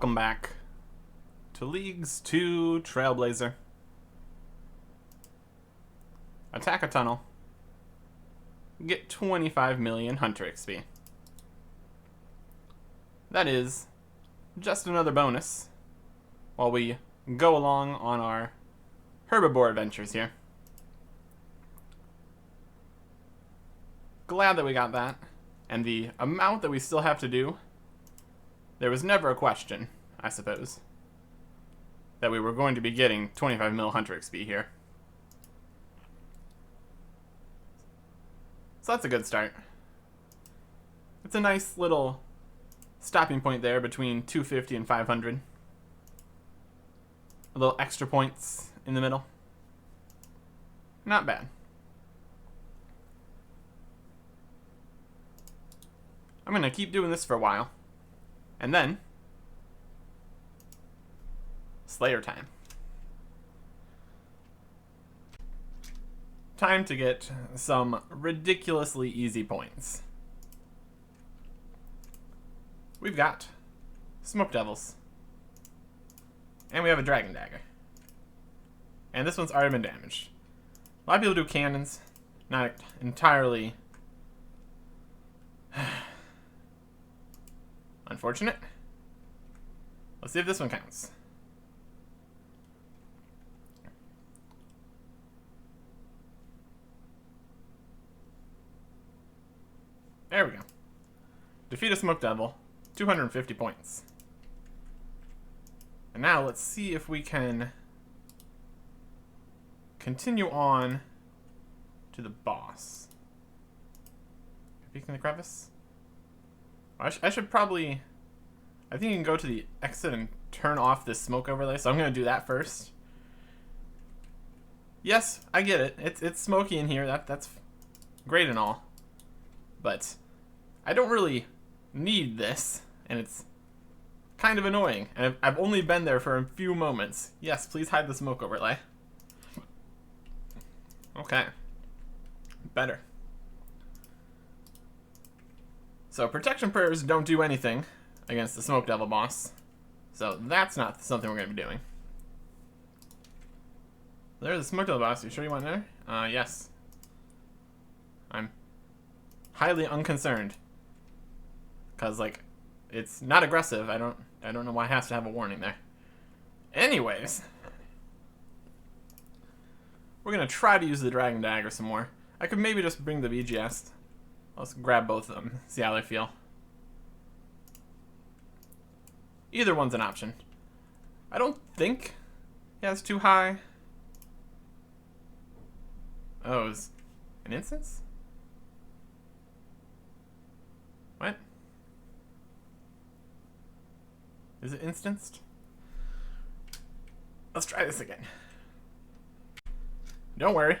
welcome back to Leagues 2 Trailblazer. Attack a tunnel. Get 25 million Hunter XP. That is just another bonus while we go along on our herbivore adventures here. Glad that we got that. And the amount that we still have to do, there was never a question, I suppose, that we were going to be getting 25 mil Hunter XP here. So that's a good start. It's a nice little stopping point there between 250 and 500. A little extra points in the middle. Not bad. I'm going to keep doing this for a while. And then, Slayer time. Time to get some ridiculously easy points. We've got Smoke Devils. And we have a Dragon Dagger. And this one's already been damaged. A lot of people do cannons. Not entirely unfortunate. Let's see if this one counts. There we go. Defeat a Smoke Devil. 250 points. And now let's see if we can continue on to the boss. Peek in the crevice? I should probably... I think you can go to the exit and turn off this smoke overlay, so I'm going to do that first. Yes, I get it. It's smoky in here. That's great and all. But I don't really need this, and it's kind of annoying. And I've only been there for a few moments. Yes, please hide the smoke overlay. Okay. Better. So protection prayers don't do anything against the Smoke Devil boss. So that's not something we're going to be doing. There's the Smoke Devil boss. You sure you want there? Yes. I'm highly unconcerned. Cause like, it's not aggressive. I don't know why it has to have a warning there. Anyways, we're gonna try to use the Dragon Dagger some more. I could maybe just bring the VGS. Let's grab both of them, see how they feel. Either one's an option. I don't think he has too high. Oh, is an instance? What? Is it instanced? Let's try this again. Don't worry.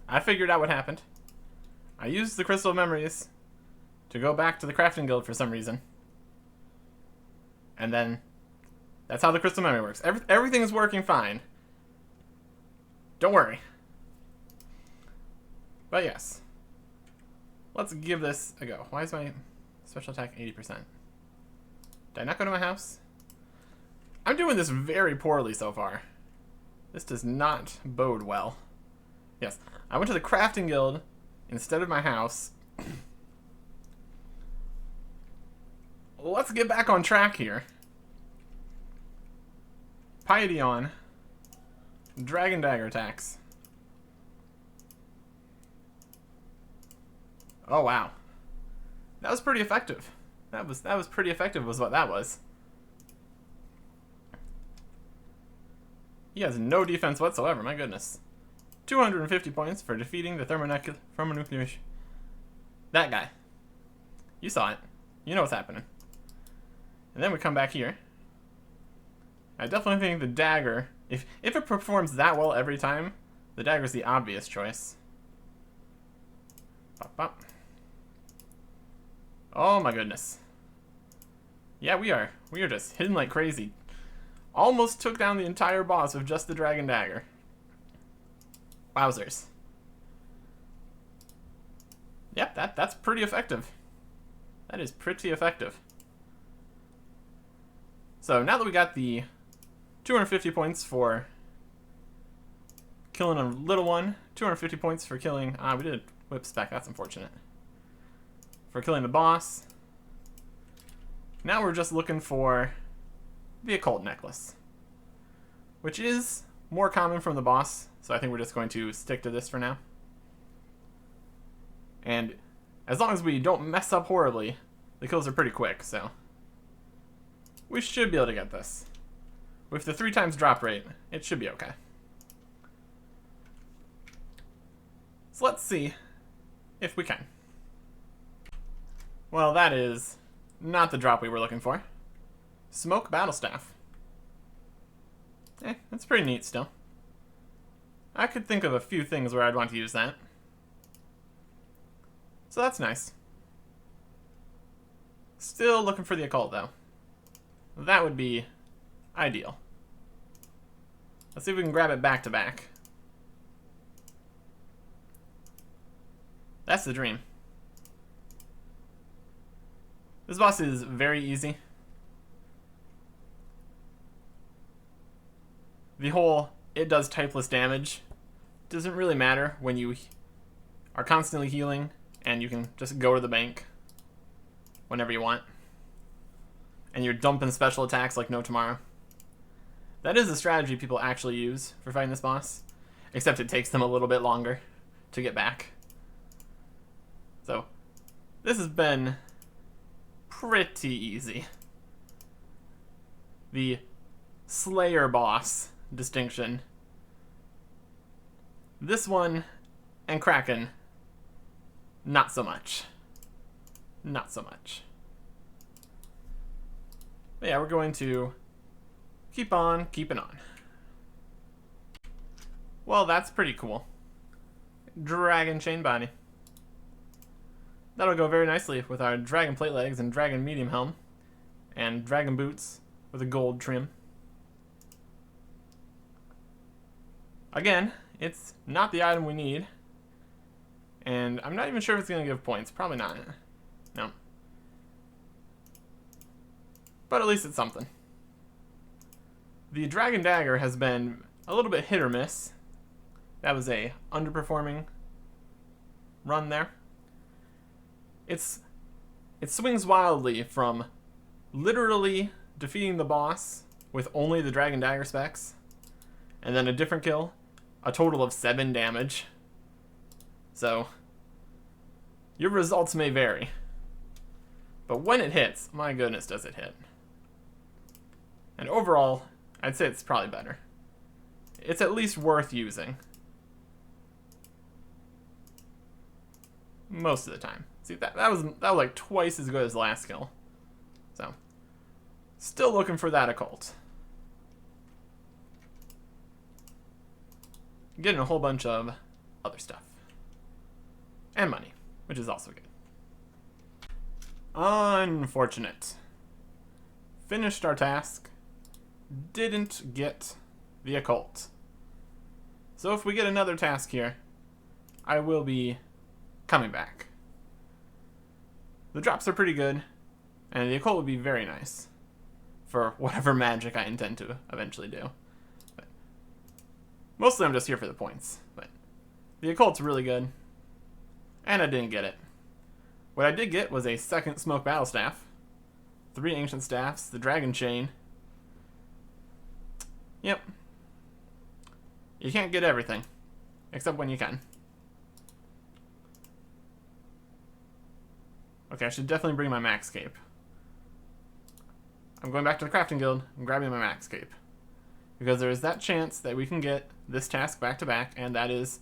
I figured out what happened. I used the Crystal of Memories to go back to the Crafting Guild for some reason. And then, that's how the Crystal Memory works. Everything is working fine. Don't worry. But yes. Let's give this a go. Why is my special attack 80%? Did I not go to my house? I'm doing this very poorly so far. This does not bode well. Yes, I went to the Crafting Guild instead of my house. Let's get back on track here. Piety on. Dragon Dagger attacks. Oh wow. That was pretty effective. That was pretty effective was what that was. He has no defense whatsoever, my goodness. 250 points for defeating the thermonuclear... That guy. You saw it. You know what's happening. And then we come back here. I definitely think the dagger, if it performs that well every time, the dagger's the obvious choice. Bop, bop. Oh my goodness. Yeah, we are just hitting like crazy. Almost took down the entire boss with just the Dragon Dagger. Wowzers. Yep, that's pretty effective. That is pretty effective. So now that we got the 250 points for killing a little one, 250 points for killing... we did whip spec, that's unfortunate. For killing the boss. Now we're just looking for the occult necklace, which is more common from the boss, so I think we're just going to stick to this for now. And as long as we don't mess up horribly, the kills are pretty quick, so we should be able to get this. With the 3 times drop rate, it should be okay. So let's see if we can. Well, that is not the drop we were looking for. Smoke battle staff. That's pretty neat still. I could think of a few things where I'd want to use that. So that's nice. Still looking for the occult though. That would be ideal. Let's see if we can grab it back to back. That's the dream. This boss is very easy. The whole it does typeless damage doesn't really matter when you are constantly healing and you can just go to the bank whenever you want. And you're dumping special attacks like no tomorrow. That is a strategy people actually use for fighting this boss, except it takes them a little bit longer to get back. So, this has been pretty easy. The Slayer boss distinction. This one and Kraken, not so much. Not so much. But yeah, we're going to keep on keeping on. Well, that's pretty cool. Dragon chain body. That'll go very nicely with our dragon plate legs and dragon medium helm and dragon boots with a gold trim. Again, it's not the item we need, and I'm not even sure if it's going to give points. Probably not. No. But at least it's something. The dragon dagger has been a little bit hit or miss. That was a underperforming run there. It swings wildly from literally defeating the boss with only the dragon dagger specs, and then a different kill, a total of 7 damage. So, your results may vary. But when it hits, my goodness does it hit. And overall, I'd say it's probably better. It's at least worth using. Most of the time. See, that was like twice as good as the last skill. So, still looking for that occult. Getting a whole bunch of other stuff. And money, which is also good. Unfortunate. Finished our task. Didn't get the occult. So if we get another task here, I will be coming back. The drops are pretty good, and the occult would be very nice for whatever magic I intend to eventually do. But mostly I'm just here for the points, but the occult's really good, and I didn't get it. What I did get was a second smoke battle staff, 3 ancient staffs, the dragon chain. Yep. You can't get everything, except when you can. Okay, I should definitely bring my MacLeod. I'm going back to the crafting guild and grabbing my MacLeod. Because there is that chance that we can get this task back to back, and that is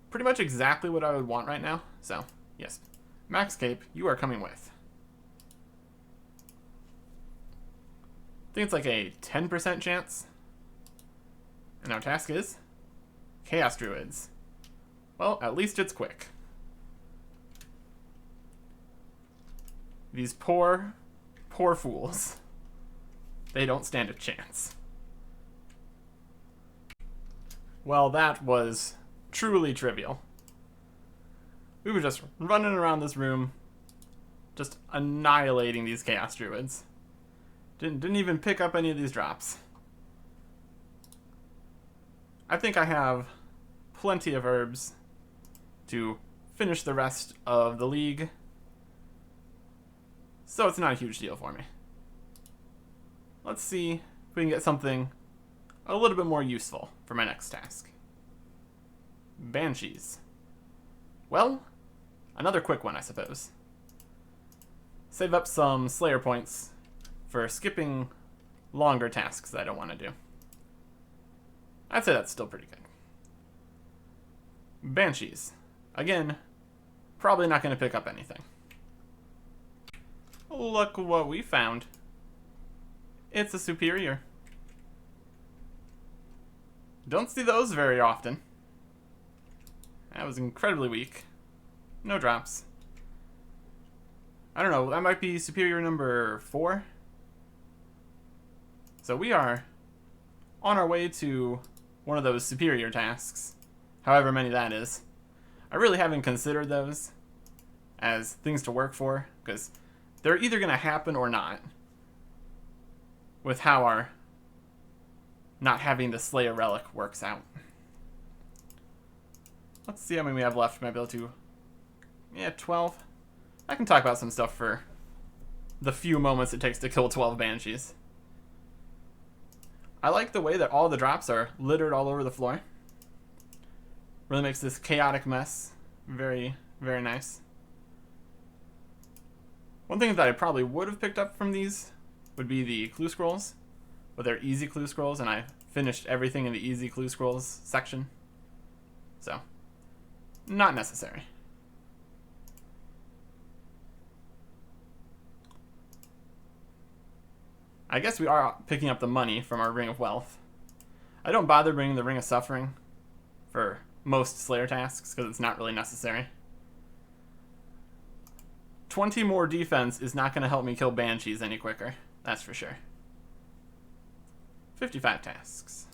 pretty much exactly what I would want right now. So, yes. MacLeod, you are coming with. I think it's like a 10% chance. And our task is Chaos Druids. Well, at least it's quick. These poor, poor fools. They don't stand a chance. Well, that was truly trivial. We were just running around this room, just annihilating these Chaos Druids. Didn't even pick up any of these drops. I think I have plenty of herbs to finish the rest of the league, so it's not a huge deal for me. Let's see if we can get something a little bit more useful for my next task. Banshees. Well, another quick one, I suppose. Save up some Slayer points for skipping longer tasks that I don't want to do. I'd say that's still pretty good. Banshees. Again, probably not going to pick up anything. Look what we found. It's a superior. Don't see those very often. That was incredibly weak. No drops. I don't know, that might be superior number 4. So we are on our way to one of those superior tasks, however many that is. I really haven't considered those as things to work for, because they're either going to happen or not, with how our not having the Slayer relic works out. Let's see how many we have left. Might be able to... Yeah, 12. I can talk about some stuff for the few moments it takes to kill 12 Banshees. I like the way that all the drops are littered all over the floor. Really makes this chaotic mess very, very nice. One thing that I probably would have picked up from these would be the clue scrolls, but they're easy clue scrolls, and I finished everything in the easy clue scrolls section. So, not necessary. I guess we are picking up the money from our Ring of Wealth. I don't bother bringing the Ring of Suffering for most Slayer tasks because it's not really necessary. 20 more defense is not going to help me kill Banshees any quicker, that's for sure. 55 tasks.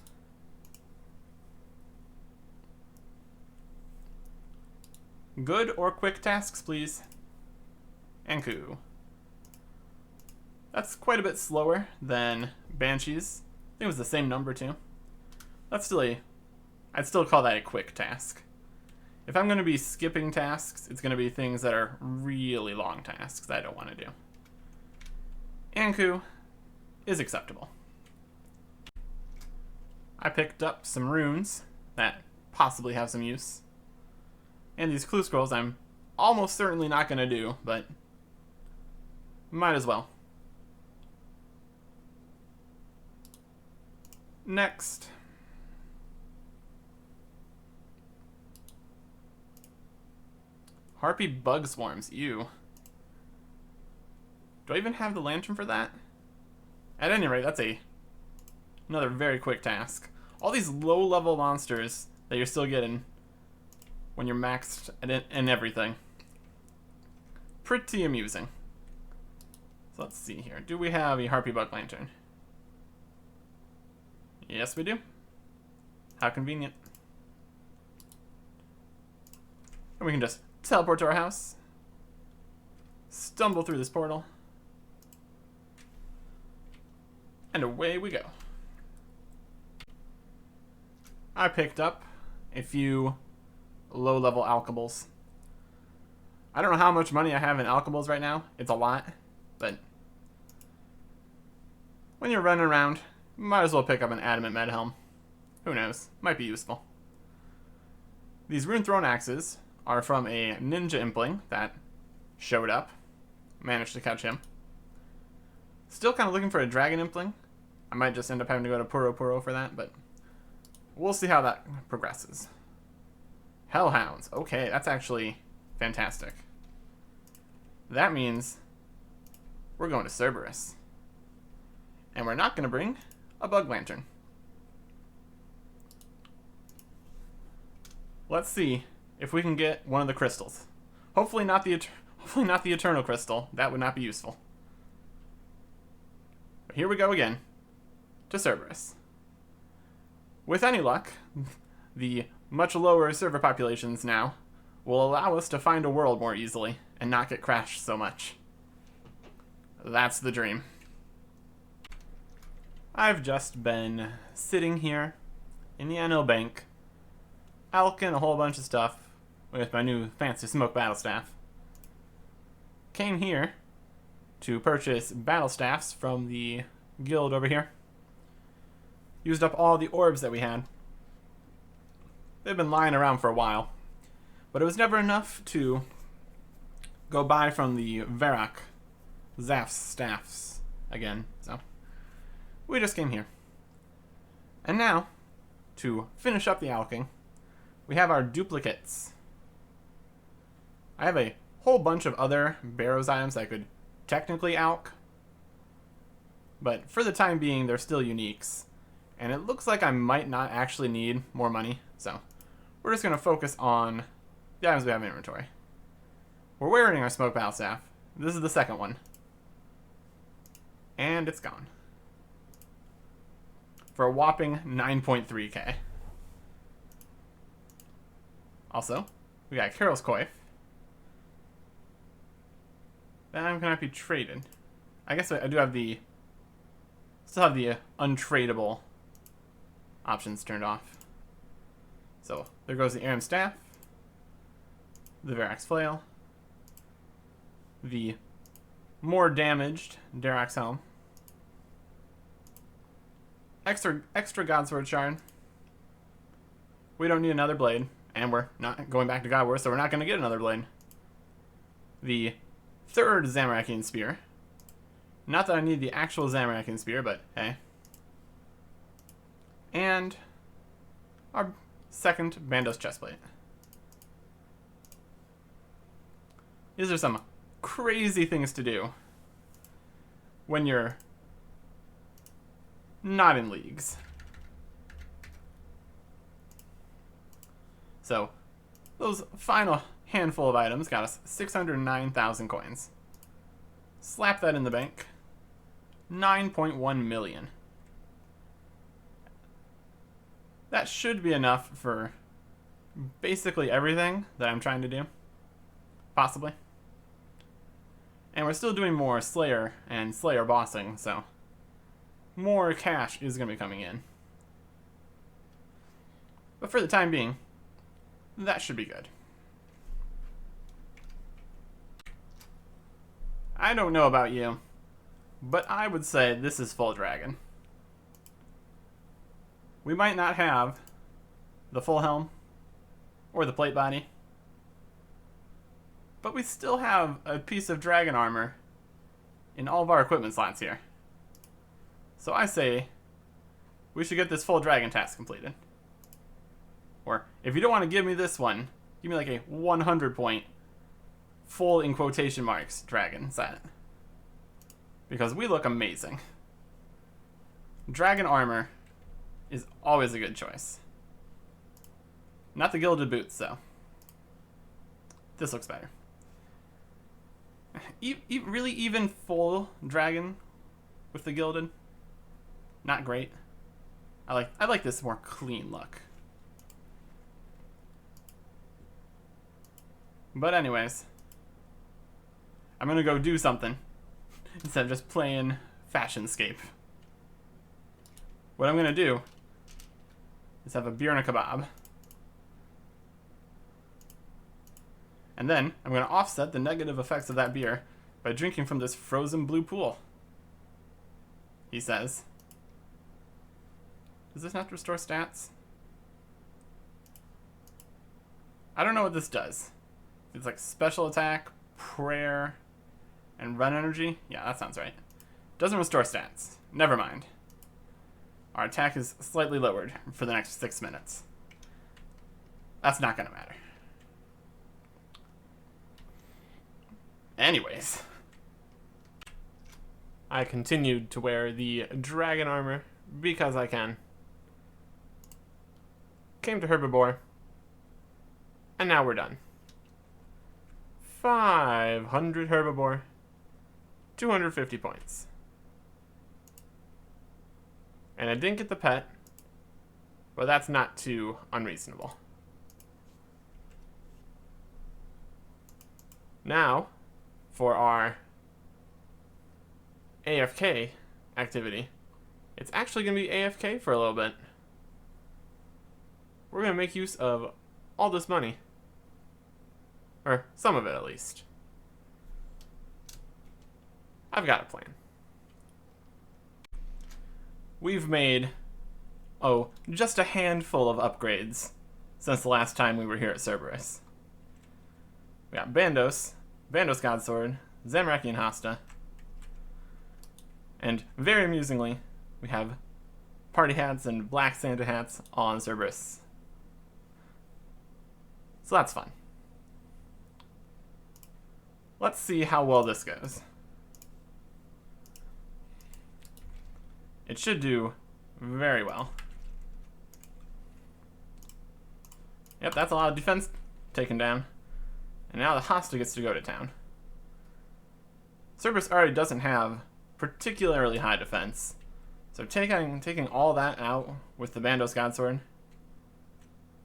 Good or quick tasks, please. Anku. That's quite a bit slower than Banshees. I think it was the same number, too. That's still I'd still call that a quick task. If I'm going to be skipping tasks, it's going to be things that are really long tasks that I don't want to do. Anku is acceptable. I picked up some runes that possibly have some use. And these clue scrolls I'm almost certainly not going to do, but might as well. Next. Harpy bug swarms, ew. Do I even have the lantern for that? At any rate, that's another very quick task. All these low-level monsters that you're still getting when you're maxed and everything. Pretty amusing. So let's see here. Do we have a Harpy bug lantern? Yes, we do. How convenient. And we can just teleport to our house. Stumble through this portal. And away we go. I picked up a few low-level alchemies. I don't know how much money I have in alchemies right now. It's a lot, but when you're running around, might as well pick up an adamant med helm. Who knows? Might be useful. These rune thrown axes are from a ninja impling that showed up. Managed to catch him. Still kind of looking for a dragon impling. I might just end up having to go to Puro Puro for that, but we'll see how that progresses. Hellhounds. Okay, that's actually fantastic. That means we're going to Cerberus. And we're not going to bring a bug lantern. Let's see if we can get one of the crystals. Hopefully not the eternal crystal. That would not be useful. But here we go again to Cerberus. With any luck, the much lower server populations now will allow us to find a world more easily and not get crashed so much. That's the dream. I've just been sitting here in the NL Bank, alking a whole bunch of stuff with my new fancy smoke battle staff. Came here to purchase battle staffs from the guild over here. Used up all the orbs that we had. They've been lying around for a while, but it was never enough to go buy from the Zaf's staffs again, so we just came here. And now, to finish up the alching, we have our duplicates. I have a whole bunch of other Barrows items I could technically alch, but for the time being, they're still uniques. And it looks like I might not actually need more money, so we're just going to focus on the items we have in inventory. We're wearing our smoke battle staff. This is the second one. And it's gone. For a whopping 9.3k. Also, we got Carol's Coif. That cannot be traded. I guess I do have the... Still have the untradeable options turned off. So, there goes the Aram Staff. The Verax Flail. The more damaged Darax Helm. Extra Godsword Shard. We don't need another blade, and we're not going back to God War, so we're not going to get another blade. The third Zamorakian Spear. Not that I need the actual Zamorakian Spear, but hey. And our second Bandos Chestplate. These are some crazy things to do when you're not in leagues. So, those final handful of items got us 609,000 coins. Slap that in the bank. 9.1 million. That should be enough for basically everything that I'm trying to do. Possibly. And we're still doing more Slayer and Slayer bossing, so more cash is going to be coming in. But for the time being, that should be good. I don't know about you, but I would say this is full dragon. We might not have the full helm or the plate body, but we still have a piece of dragon armor in all of our equipment slots here. So I say we should get this full dragon task completed. Or if you don't want to give me this one, give me like a 100 point full in quotation marks dragon set. Because we look amazing. Dragon armor is always a good choice. Not the gilded boots though. This looks better. Really even full dragon with the gilded? Not great. I like this more clean look. But anyways, I'm gonna go do something instead of just playing RuneScape. What I'm gonna do is have a beer and a kebab. And then I'm gonna offset the negative effects of that beer by drinking from this frozen blue pool. He says. Does this not restore stats? I don't know what this does. It's like special attack, prayer, and run energy. Yeah, that sounds right. Doesn't restore stats. Never mind. Our attack is slightly lowered for the next 6 minutes. That's not gonna matter. Anyways. I continued to wear the dragon armor because I can. Came to Herbivore. And now we're done. 500 Herbivore. 250 points. And I didn't get the pet, but that's not too unreasonable. Now, for our AFK activity, it's actually going to be AFK for a little bit. We're going to make use of all this money. Or some of it, at least. I've got a plan. We've made, just a handful of upgrades since the last time we were here at Cerberus. We got Bandos Godsword, Zamraki and Hasta. And very amusingly, we have party hats and black Santa hats on Cerberus. So that's fun. Let's see how well this goes. It should do very well. Yep, that's a lot of defense taken down. And now the Hasta gets to go to town. Cerberus already doesn't have particularly high defense. So taking all that out with the Bandos Godsword,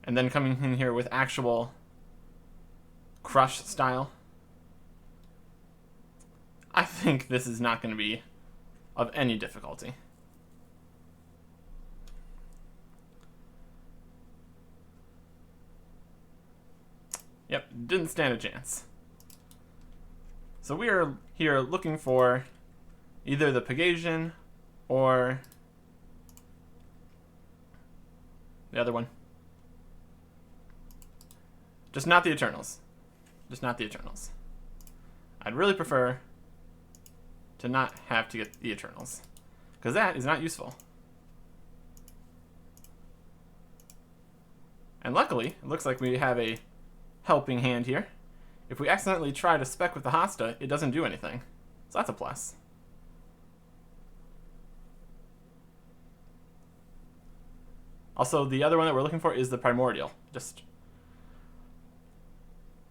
and then coming in here with actual crush style, I think this is not going to be of any difficulty. Yep, didn't stand a chance. So we are here looking for either the Pegasian or the other one. Just not the Eternals. Just not the Eternals. I'd really prefer to not have to get the Eternals, because that is not useful. And luckily, it looks like we have a helping hand here. If we accidentally try to spec with the Hasta, it doesn't do anything. So that's a plus. Also, the other one that we're looking for is the Primordial.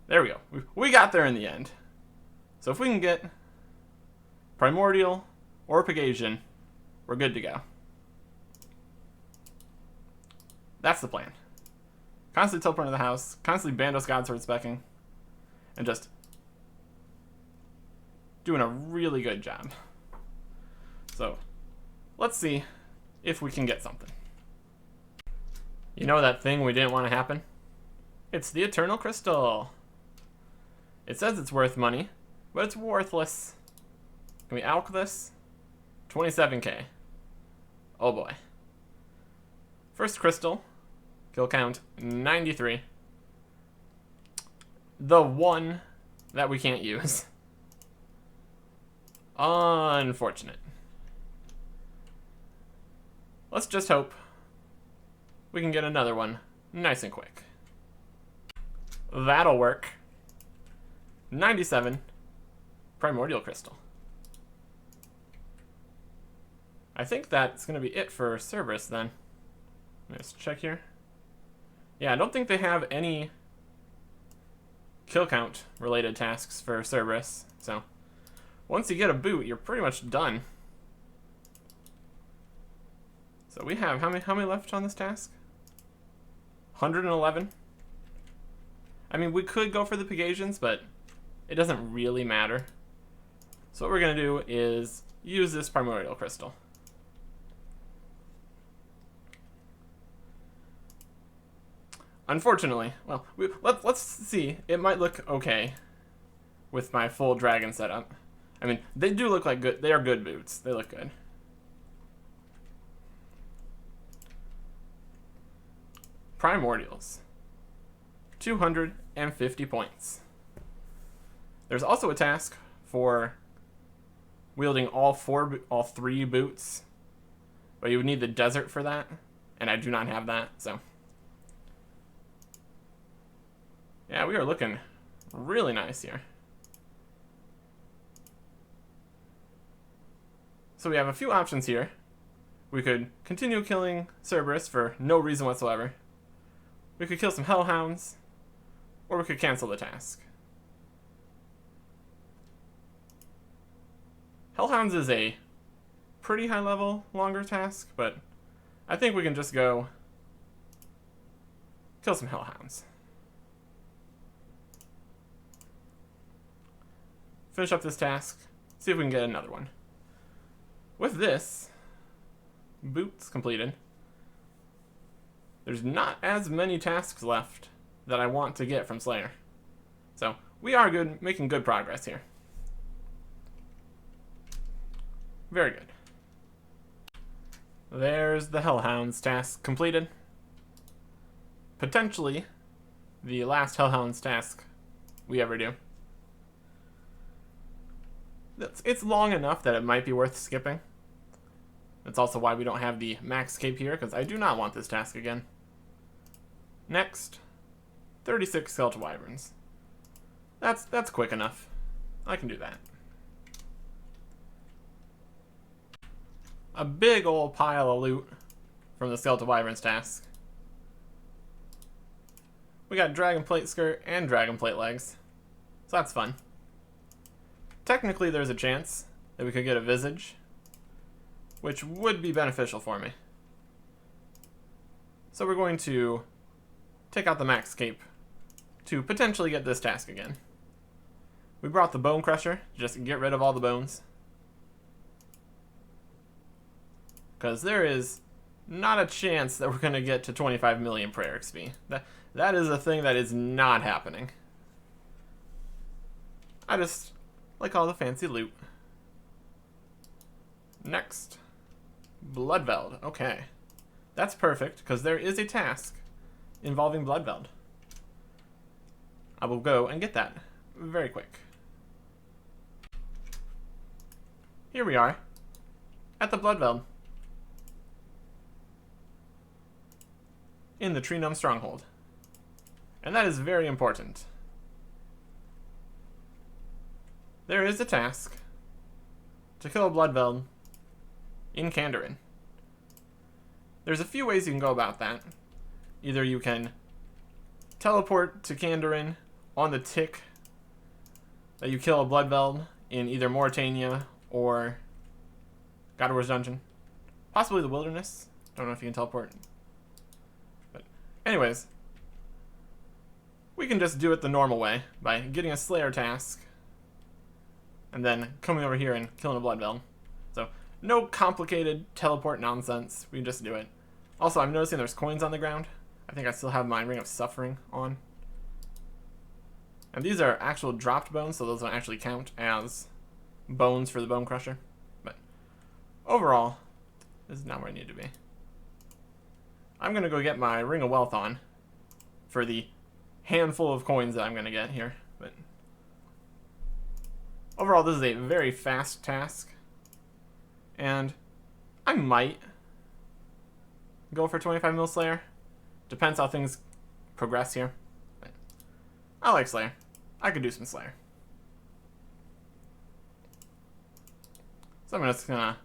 There we go. We got there in the end. So if we can get Primordial or Pegasian, we're good to go. That's the plan. Constantly teleport to the house, constantly Bandos Godsword specking, and just doing a really good job. So, let's see if we can get something. You know that thing we didn't want to happen? It's the Eternal Crystal. It says it's worth money, but it's worthless. Can we alch this? 27k. Oh boy. First crystal. Kill count 93. The one that we can't use. Unfortunate. Let's just hope we can get another one nice and quick. That'll work. 97 Primordial Crystal. I think that's going to be it for Cerberus then. Let's check here. Yeah, I don't think they have any kill count related tasks for Cerberus. So once you get a boot, you're pretty much done. So we have how many left on this task? 111. I mean, we could go for the Pegasians, but it doesn't really matter. So what we're gonna do is use this Primordial Crystal. Unfortunately, well, let's see. It might look okay with my full dragon setup. I mean, they do look like good. They are good boots. They look good. Primordials. 250 points. There's also a task for wielding all three boots, but you would need the desert for that, and I do not have that, so. Yeah, we are looking really nice here. So we have a few options here. We could continue killing Cerberus for no reason whatsoever. We could kill some Hellhounds, or we could cancel the task. Hellhounds is a pretty high level, longer task, but I think we can just go kill some Hellhounds. Finish up this task, see if we can get another one. With this, Boots completed. There's not as many tasks left that I want to get from Slayer. So we are making good progress here. Very good. There's the Hellhounds task completed. Potentially the last Hellhounds task we ever do. It's long enough that it might be worth skipping. That's also why we don't have the MacScape here, because I do not want this task again. Next, 36 Skeletal Wyverns. That's quick enough. I can do that. A big old pile of loot from the Skeletal Wyverns task. We got Dragon Plate skirt and Dragon Plate legs, so that's fun. Technically, there's a chance that we could get a Visage, which would be beneficial for me. So we're going to take out the MacScape to potentially get this task again. We brought the Bone Crusher just to get rid of all the bones, because there is not a chance that we're going to get to 25 million prayer XP. That is a thing that is not happening. I just like all the fancy loot. Next, Bloodveld. Okay, that's perfect, because there is a task involving Bloodveld. I will go and get that very quick. Here we are, at the Bloodveld, in the Tree Gnome Stronghold. And that is very important. There is a task to kill a Bloodveld in Kandarin. There's a few ways you can go about that. Either you can teleport to Kandarin on the tick that you kill a Bloodveld in either Mauritania or God of War's Dungeon. Possibly the Wilderness. Don't know if you can teleport. But anyways, we can just do it the normal way by getting a Slayer task and then coming over here and killing a Bloodveld. So no complicated teleport nonsense. We can just do it. Also, I'm noticing there's coins on the ground. I think I still have my Ring of Suffering on. And these are actual dropped bones, so those don't actually count as bones for the Bone Crusher. But overall, this is not where I need to be. I'm going to go get my Ring of Wealth on for the handful of coins that I'm going to get here. But overall, this is a very fast task. And I might go for 25 mil Slayer. Depends how things progress here. But I like Slayer. I could do some Slayer. So I'm just gonna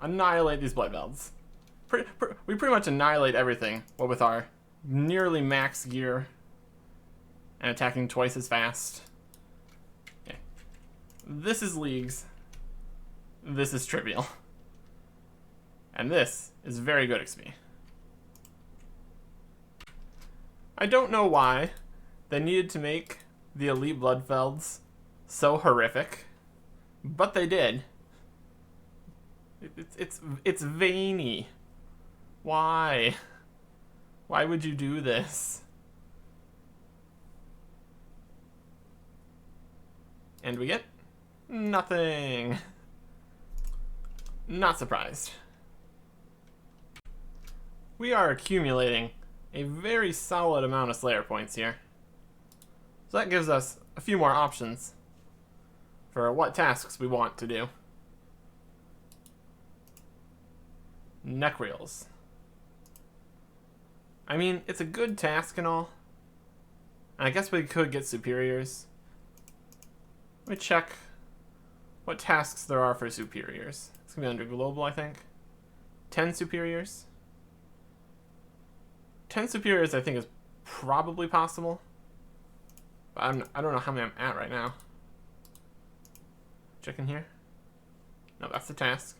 annihilate these Bloodvelds. We pretty much annihilate everything, what with our nearly max gear and attacking twice as fast. Okay. This is leagues. This is trivial. And this is very good XP. I don't know why they needed to make the Elite Bloodvelds so horrific, but they did. It's veiny. Why? Why would you do this? And we get nothing. Not surprised. We are accumulating a very solid amount of Slayer points here. So that gives us a few more options for what tasks we want to do. Neckreels. I mean, it's a good task and all. And I guess we could get superiors. Let me check what tasks there are for superiors. It's gonna be under global, I think. 10 superiors. 10 superiors, I think, is probably possible. But I don't know how many I'm at right now. Check in here. No, that's the task.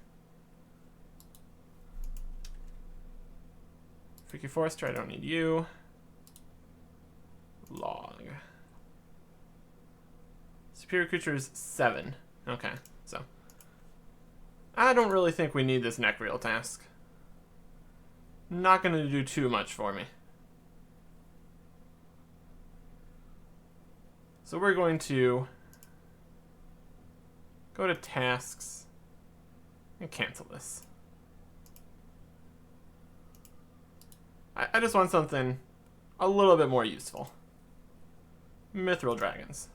Freaky Forester, I don't need you. Log. Superior creatures 7. Okay, so I don't really think we need this neck reel task. Not going to do too much for me. So we're going to go to tasks and cancel this. I just want something a little bit more useful. Mithril dragons.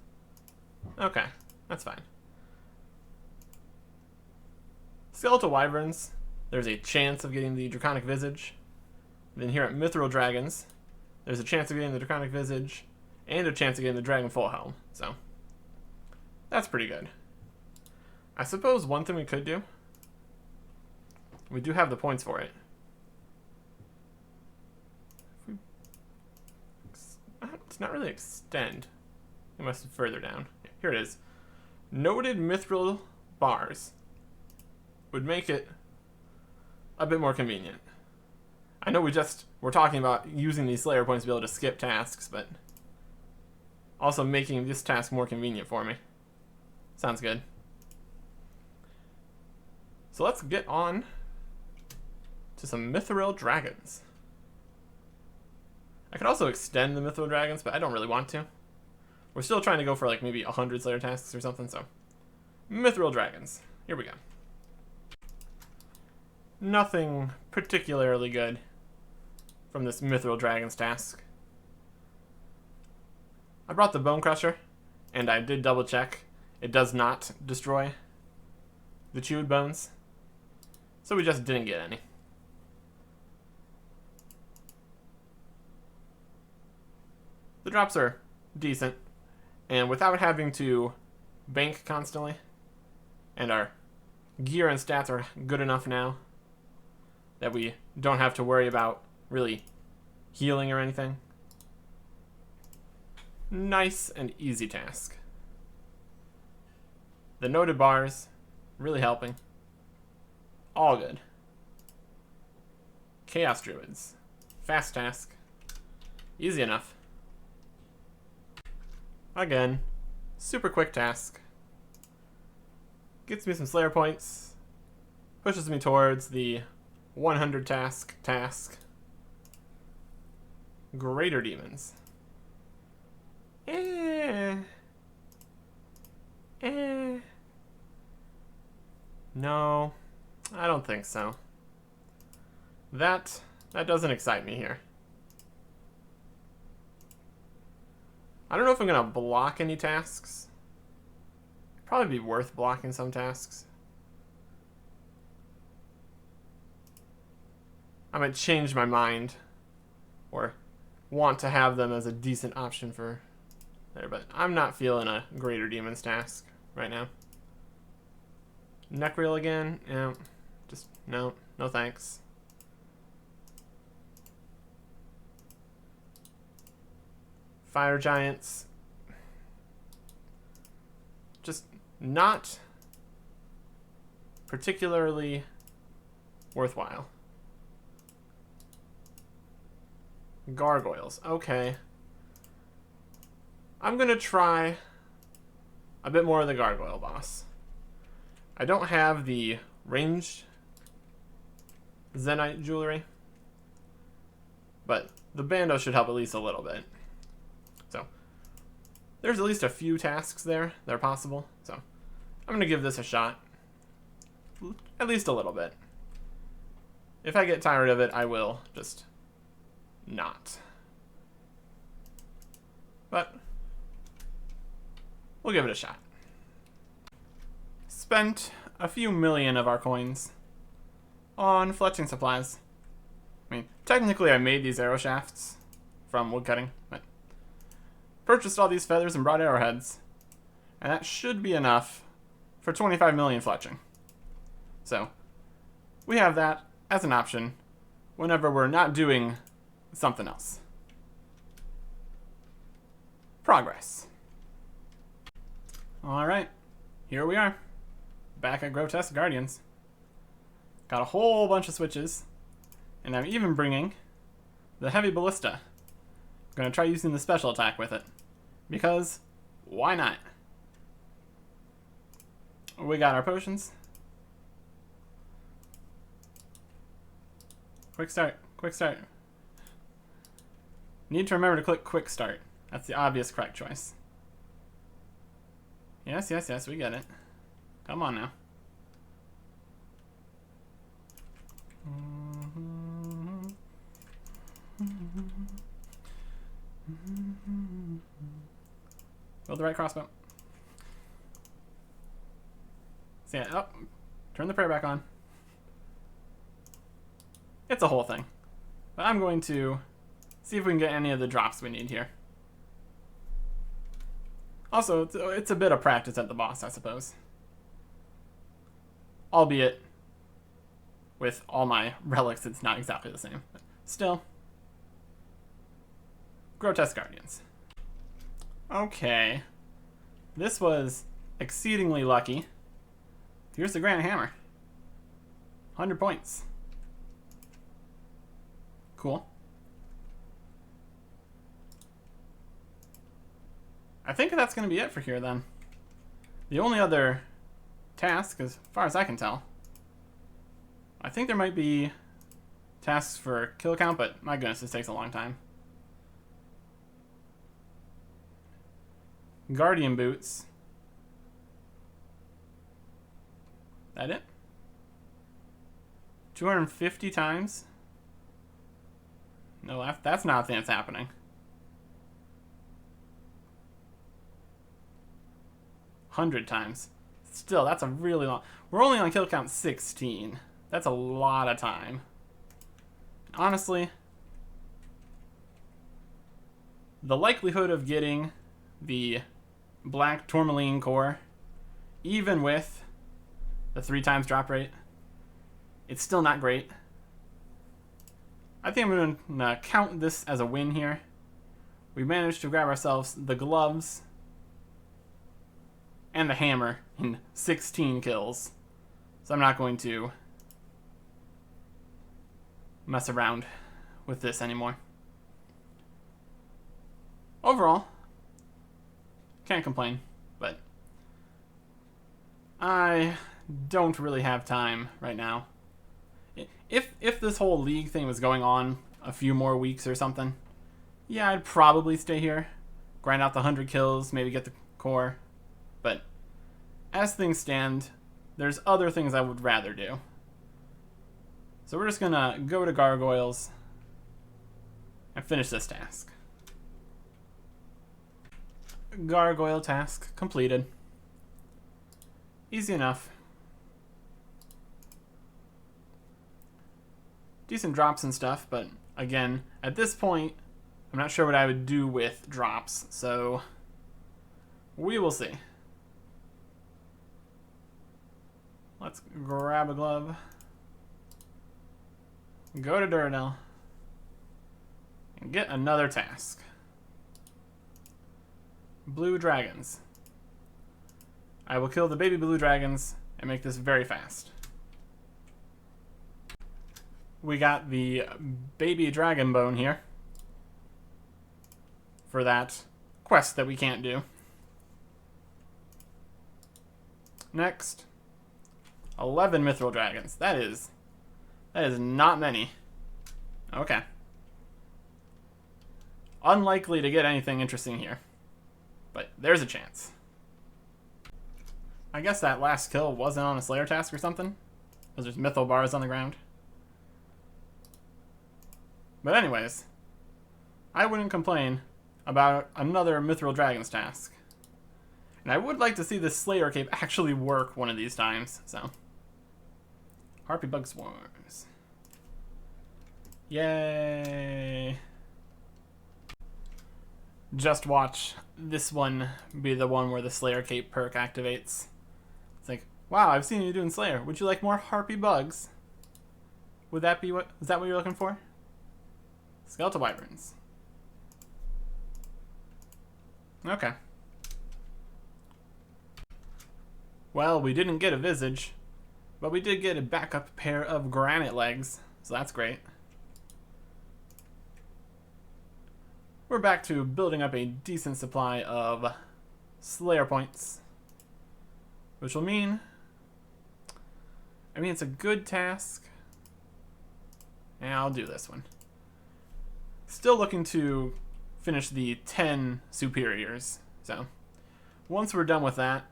Okay, that's fine. Skeletal wyverns, there's a chance of getting the draconic visage. Then here at mithril dragons, there's a chance of getting the draconic visage and a chance of getting the dragon full helm. So that's pretty good. I suppose one thing we could do, we do have the points for it. It's not really extend. It must be further down. Here it is. Noted mithril bars would make it a bit more convenient. I know we're talking about using these Slayer points to be able to skip tasks, but also making this task more convenient for me. Sounds good. So let's get on to some mithril dragons. I could also extend the mithril dragons, but I don't really want to. We're still trying to go for like maybe 100 Slayer tasks or something, so. Mithril dragons. Here we go. Nothing particularly good from this mithril dragons task. I brought the bone crusher, and I did double check. It does not destroy the chewed bones, so we just didn't get any. The drops are decent, and without having to bank constantly, and our gear and stats are good enough now that we don't have to worry about really healing or anything. Nice and easy task. The noted bars, really helping. All good. Chaos druids. Fast task. Easy enough. Again, super quick task. Gets me some Slayer points. Pushes me towards the 100 task. Greater demons. No, I don't think so. That doesn't excite me here. I don't know if I'm gonna block any tasks. Probably be worth blocking some tasks. I might change my mind or want to have them as a decent option for there, but I'm not feeling a Greater Demons task right now. Neck reel again? Yeah, just no thanks. Fire giants. Just not particularly worthwhile. Gargoyles. Okay. I'm gonna try a bit more of the gargoyle boss. I don't have the ranged Zenite jewelry, but the Bando should help at least a little bit. So there's at least a few tasks there that are possible, so I'm gonna give this a shot. At least a little bit. If I get tired of it, I will just not. But we'll give it a shot. Spent a few million of our coins on fletching supplies. I mean, technically I made these arrow shafts from woodcutting, but purchased all these feathers and brought arrowheads, and that should be enough for 25 million fletching. So we have that as an option whenever we're not doing something else. Progress. Alright, here we are. Back at Grotesque Guardians. Got a whole bunch of switches, and I'm even bringing the Heavy Ballista. I'm gonna try using the special attack with it, because why not? We got our potions. Quick start. Quick start. Need to remember to click quick start. That's the obvious correct choice. Yes, yes, yes, we get it. Come on now. Build the right crossbow. See it. Oh, turn the prayer back on. It's a whole thing. But I'm going to see if we can get any of the drops we need here. Also, it's a bit of practice at the boss, I suppose. Albeit, with all my relics, it's not exactly the same. But still. Grotesque Guardians. Okay. This was exceedingly lucky. Here's the Grand Hammer. 100 points. Cool. I think that's going to be it for here then. The only other task, as far as I can tell, I think there might be tasks for kill count, but my goodness, this takes a long time. Guardian boots. That it? 250 times? No, that's not a thing that's happening. 100 times. Still, that's a really long... We're only on kill count 16. That's a lot of time. Honestly, the likelihood of getting the black tourmaline core, even with the 3 times drop rate, it's still not great. I think I'm going to count this as a win here. We managed to grab ourselves the gloves and the hammer in 16 kills. So I'm not going to mess around with this anymore. Overall, can't complain, but I don't really have time right now. If this whole league thing was going on a few more weeks or something, yeah, I'd probably stay here, grind out the 100 kills, maybe get the core. But as things stand, there's other things I would rather do. So we're just gonna go to gargoyles and finish this task. Gargoyle task completed. Easy enough. Decent drops and stuff, but again, at this point, I'm not sure what I would do with drops, so we will see. Let's grab a glove, go to Duradel, and get another task. Blue dragons. I will kill the baby blue dragons and make this very fast. We got the baby dragon bone here for that quest that we can't do. Next, 11 mithril dragons. That is not many. Okay. Unlikely to get anything interesting here, but there's a chance. I guess that last kill wasn't on a Slayer task or something, because there's mithril bars on the ground. But anyways, I wouldn't complain about another Mithril Dragons task. And I would like to see this Slayer cape actually work one of these times, so. Harpy Bug Swarms. Yay! Just watch this one be the one where the Slayer cape perk activates. It's like, wow, I've seen you doing Slayer. Would you like more Harpy Bugs? Would that be what, is that what you're looking for? Skeletal Wyverns. Okay. Well, we didn't get a Visage, but we did get a backup pair of granite legs, so that's great. We're back to building up a decent supply of Slayer points, which will mean, it's a good task. Yeah, I'll do this one. Still looking to finish the 10 superiors. So once we're done with that,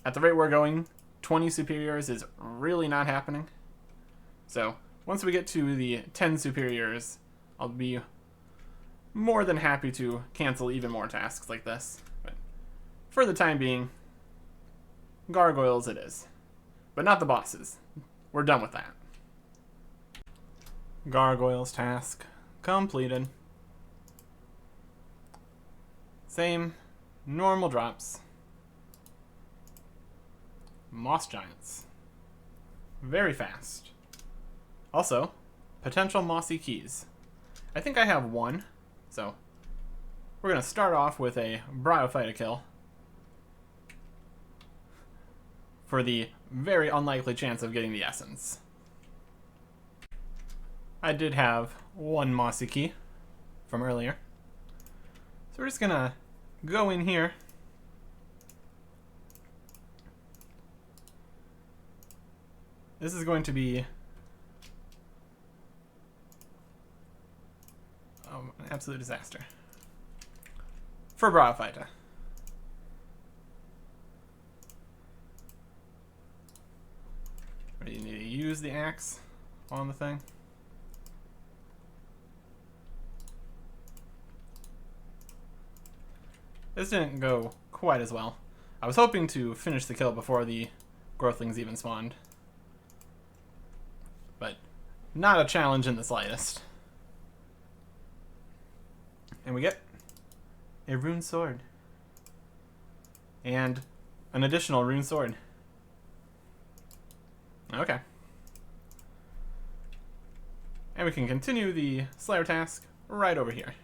at the rate we're going, 20 superiors is really not happening. So once we get to the 10 superiors, I'll be more than happy to cancel even more tasks like this. But for the time being, gargoyles it is. But not the bosses. We're done with that. Gargoyles task completed. Same normal drops. Moss giants. Very fast. Also, potential mossy keys. I think I have one, so we're going to start off with a Bryophyta kill for the very unlikely chance of getting the essence. I did have one mossy key from earlier, so we're just going to go in here. This is going to be an absolute disaster for Bryophyta. You need to use the axe on the thing. This didn't go quite as well. I was hoping to finish the kill before the growthlings even spawned, but not a challenge in the slightest. And we get a rune sword and an additional rune sword. Okay. And we can continue the Slayer task right over here.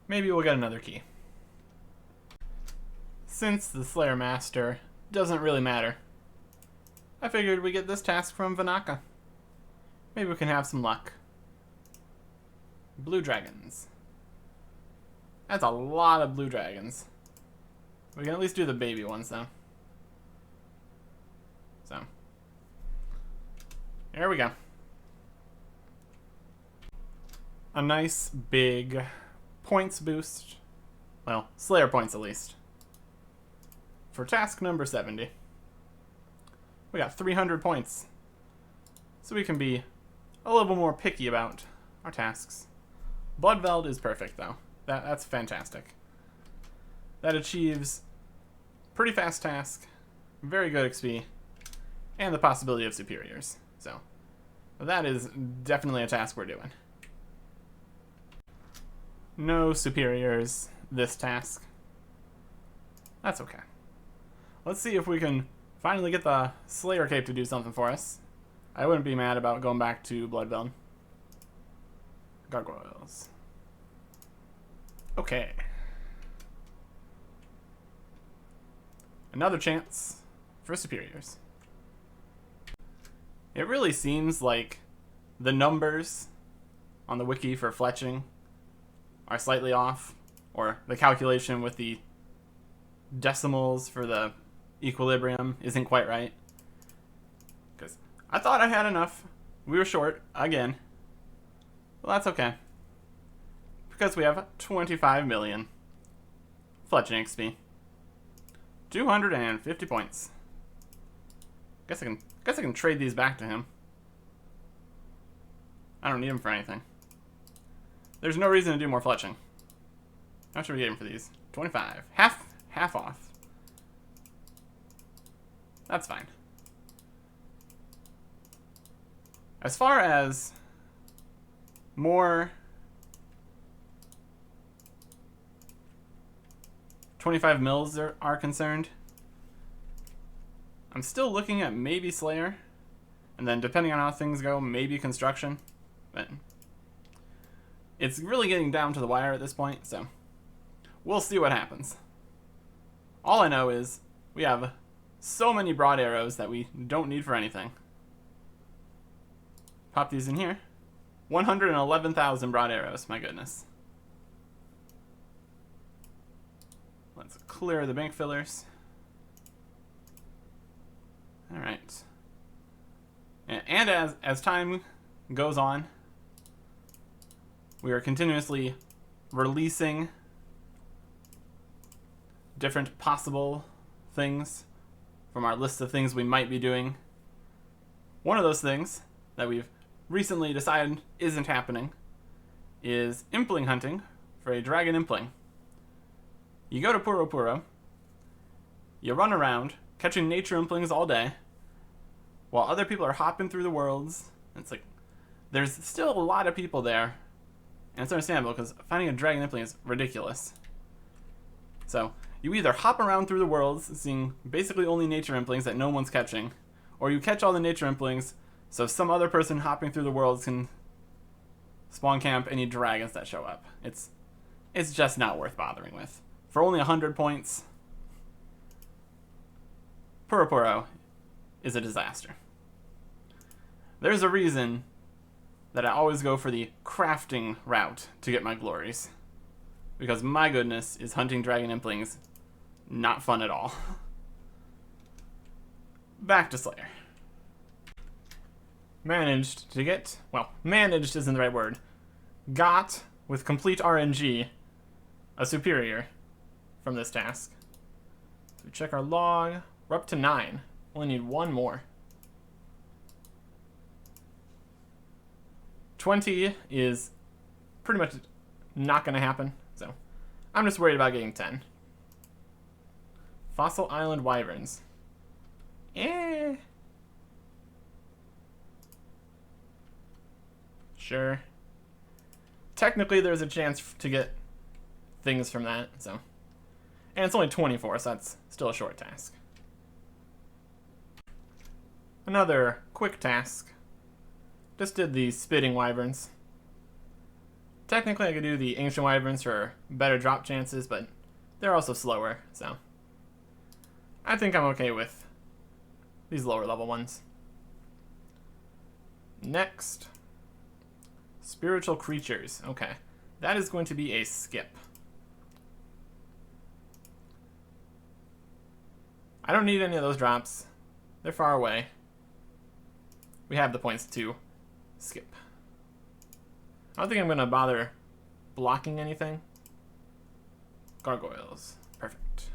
Maybe we'll get another key. Since the Slayer Master doesn't really matter, I figured we get this task from Vanaka. Maybe we can have some luck. Blue dragons. That's a lot of blue dragons. We can at least do the baby ones, though. So, here we go. A nice big points boost. Well, Slayer points at least. For task number 70. We got 300 points. So we can be a little more picky about our tasks. Bloodveld is perfect, though. That's fantastic. That achieves pretty fast task, very good XP, and the possibility of superiors. So that is definitely a task we're doing. No superiors this task. That's okay. Let's see if we can finally get the Slayer Cape to do something for us. I wouldn't be mad about going back to Bloodveld. Gargoyles. Okay. Another chance for superiors. It really seems like the numbers on the wiki for fletching are slightly off, or the calculation with the decimals for the equilibrium isn't quite right. Because I thought I had enough. We were short again. Well, that's okay. Because we have 25 million fletching XP. 250 points. Guess I can trade these back to him. I don't need them for anything. There's no reason to do more fletching. How much are we getting for these? 25. Half off. That's fine. As far as more 25 mils are concerned, I'm still looking at maybe Slayer, and then depending on how things go, maybe Construction. But it's really getting down to the wire at this point, so we'll see what happens. All I know is we have so many broad arrows that we don't need for anything. Pop these in here. 111,000 broad arrows, my goodness. Let's clear the bank fillers. Alright. And as time goes on, we are continuously releasing different possible things from our list of things we might be doing. One of those things that we've recently decided isn't happening is impling hunting for a dragon impling. You go to Puro Puro, you run around catching nature implings all day while other people are hopping through the worlds. It's like there's still a lot of people there, and it's understandable because finding a dragon impling is ridiculous. So you either hop around through the worlds seeing basically only nature implings that no one's catching, or you catch all the nature implings so some other person hopping through the worlds can spawn camp any dragons that show up. It's just not worth bothering with. For only 100 points, Puro Puro is a disaster. There's a reason that I always go for the crafting route to get my glories. Because my goodness, is hunting dragon implings not fun at all. Back to Slayer. Managed to get, well, managed isn't the right word. Got, with complete RNG, a superior from this task. So we check our log. We're up to 9. Only need 1 more. 20 is pretty much not going to happen, so I'm just worried about getting 10. Fossil Island Wyverns. Sure. Technically, there's a chance to get things from that, so. And it's only 24, so that's still a short task. Another quick task. Just did the Spitting Wyverns. Technically, I could do the Ancient Wyverns for better drop chances, but they're also slower, so. I think I'm okay with these lower level ones. Next. Spiritual Creatures. Okay. That is going to be a skip. I don't need any of those drops. They're far away. We have the points to skip. I don't think I'm going to bother blocking anything. Gargoyles. Perfect.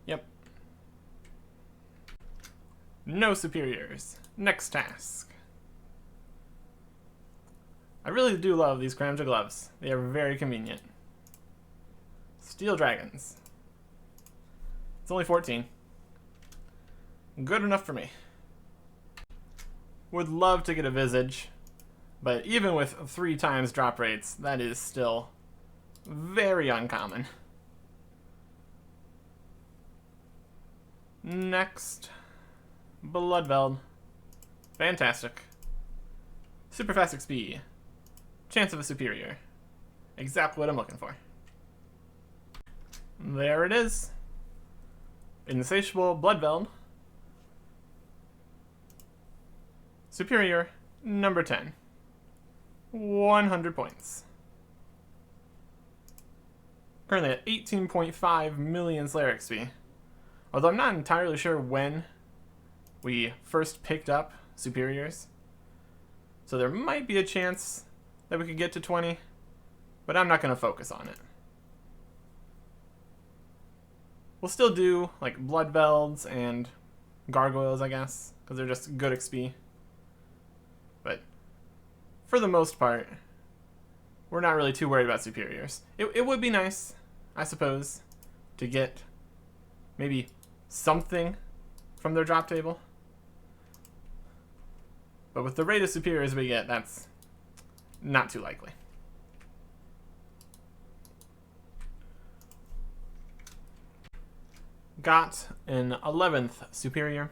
Yep. No superiors. Next task. I really do love these Cramja gloves. They are very convenient. Steel dragons. It's only 14. Good enough for me. Would love to get a Visage, but even with 3 times drop rates, that is still very uncommon. Next, Bloodveld. Fantastic. Super fast XP. Chance of a superior. Exactly what I'm looking for. There it is. Insatiable Bloodveld. Superior, number 10. 100 points. Currently at 18.5 million Slayer XP. Although I'm not entirely sure when we first picked up superiors. So there might be a chance that we could get to 20, but I'm not going to focus on it. We'll still do like Bloodvelds and Gargoyles, I guess, because they're just good XP. But for the most part, we're not really too worried about superiors. It would be nice, I suppose, to get maybe something from their drop table. But with the rate of superiors we get, that's not too likely. Got an 11th superior.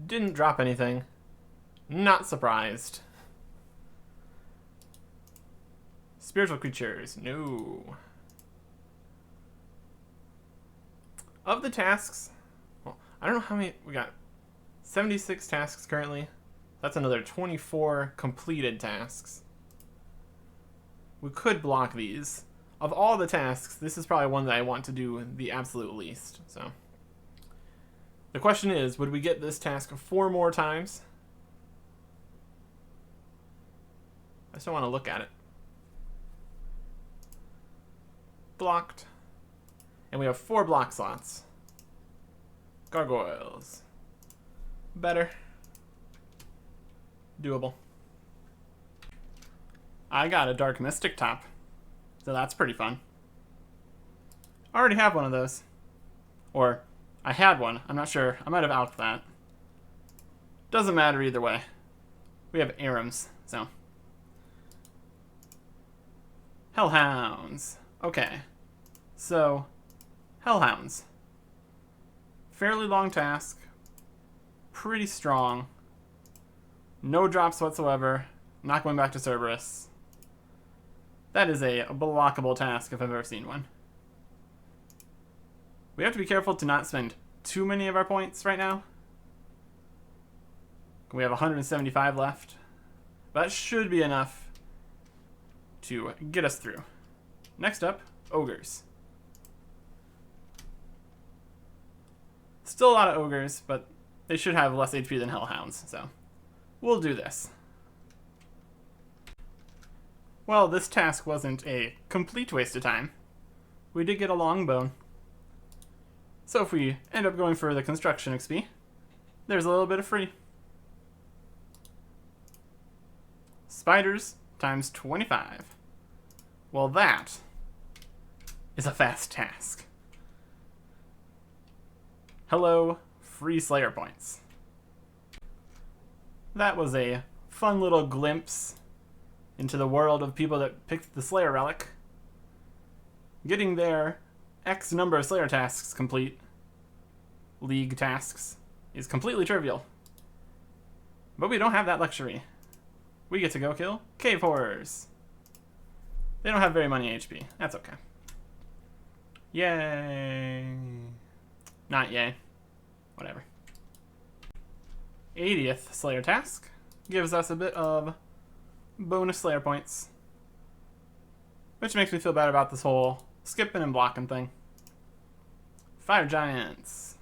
Didn't drop anything. Not surprised. Spiritual creatures. No. Of the tasks, well, I don't know how many we got. 76 tasks currently. That's another 24 completed tasks. We could block these. Of all the tasks, this is probably one that I want to do the absolute least. So The question is, would we get this task 4 more times? I just don't want to look at it. Blocked. And we have 4 block slots. Gargoyles. Better. Doable. I got a Dark Mystic top, so that's pretty fun. I already have one of those. Or, I had one. I'm not sure. I might have output that. Doesn't matter either way. We have Arams, so. Hellhounds. Okay. So, Hellhounds. Fairly long task. Pretty strong. No drops whatsoever. Not going back to Cerberus. That is a blockable task if I've ever seen one. We have to be careful to not spend too many of our points right now. We have 175 left. That should be enough to get us through. Next up, Ogres. Still a lot of Ogres, but they should have less HP than Hellhounds, so we'll do this. Well, this task wasn't a complete waste of time. We did get a long bone. So if we end up going for the construction XP, there's a little bit of free. Spiders times 25. Well, that is a fast task. Hello, free Slayer points. That was a fun little glimpse into the world of people that picked the Slayer relic. Getting their X number of Slayer tasks complete, League tasks, is completely trivial. But we don't have that luxury. We get to go kill Cave Horrors. They don't have very many HP. That's okay. Yay. Not yay. Whatever. 80th Slayer task gives us a bit of bonus Slayer points, which makes me feel bad about this whole skipping and blocking thing. Fire Giants.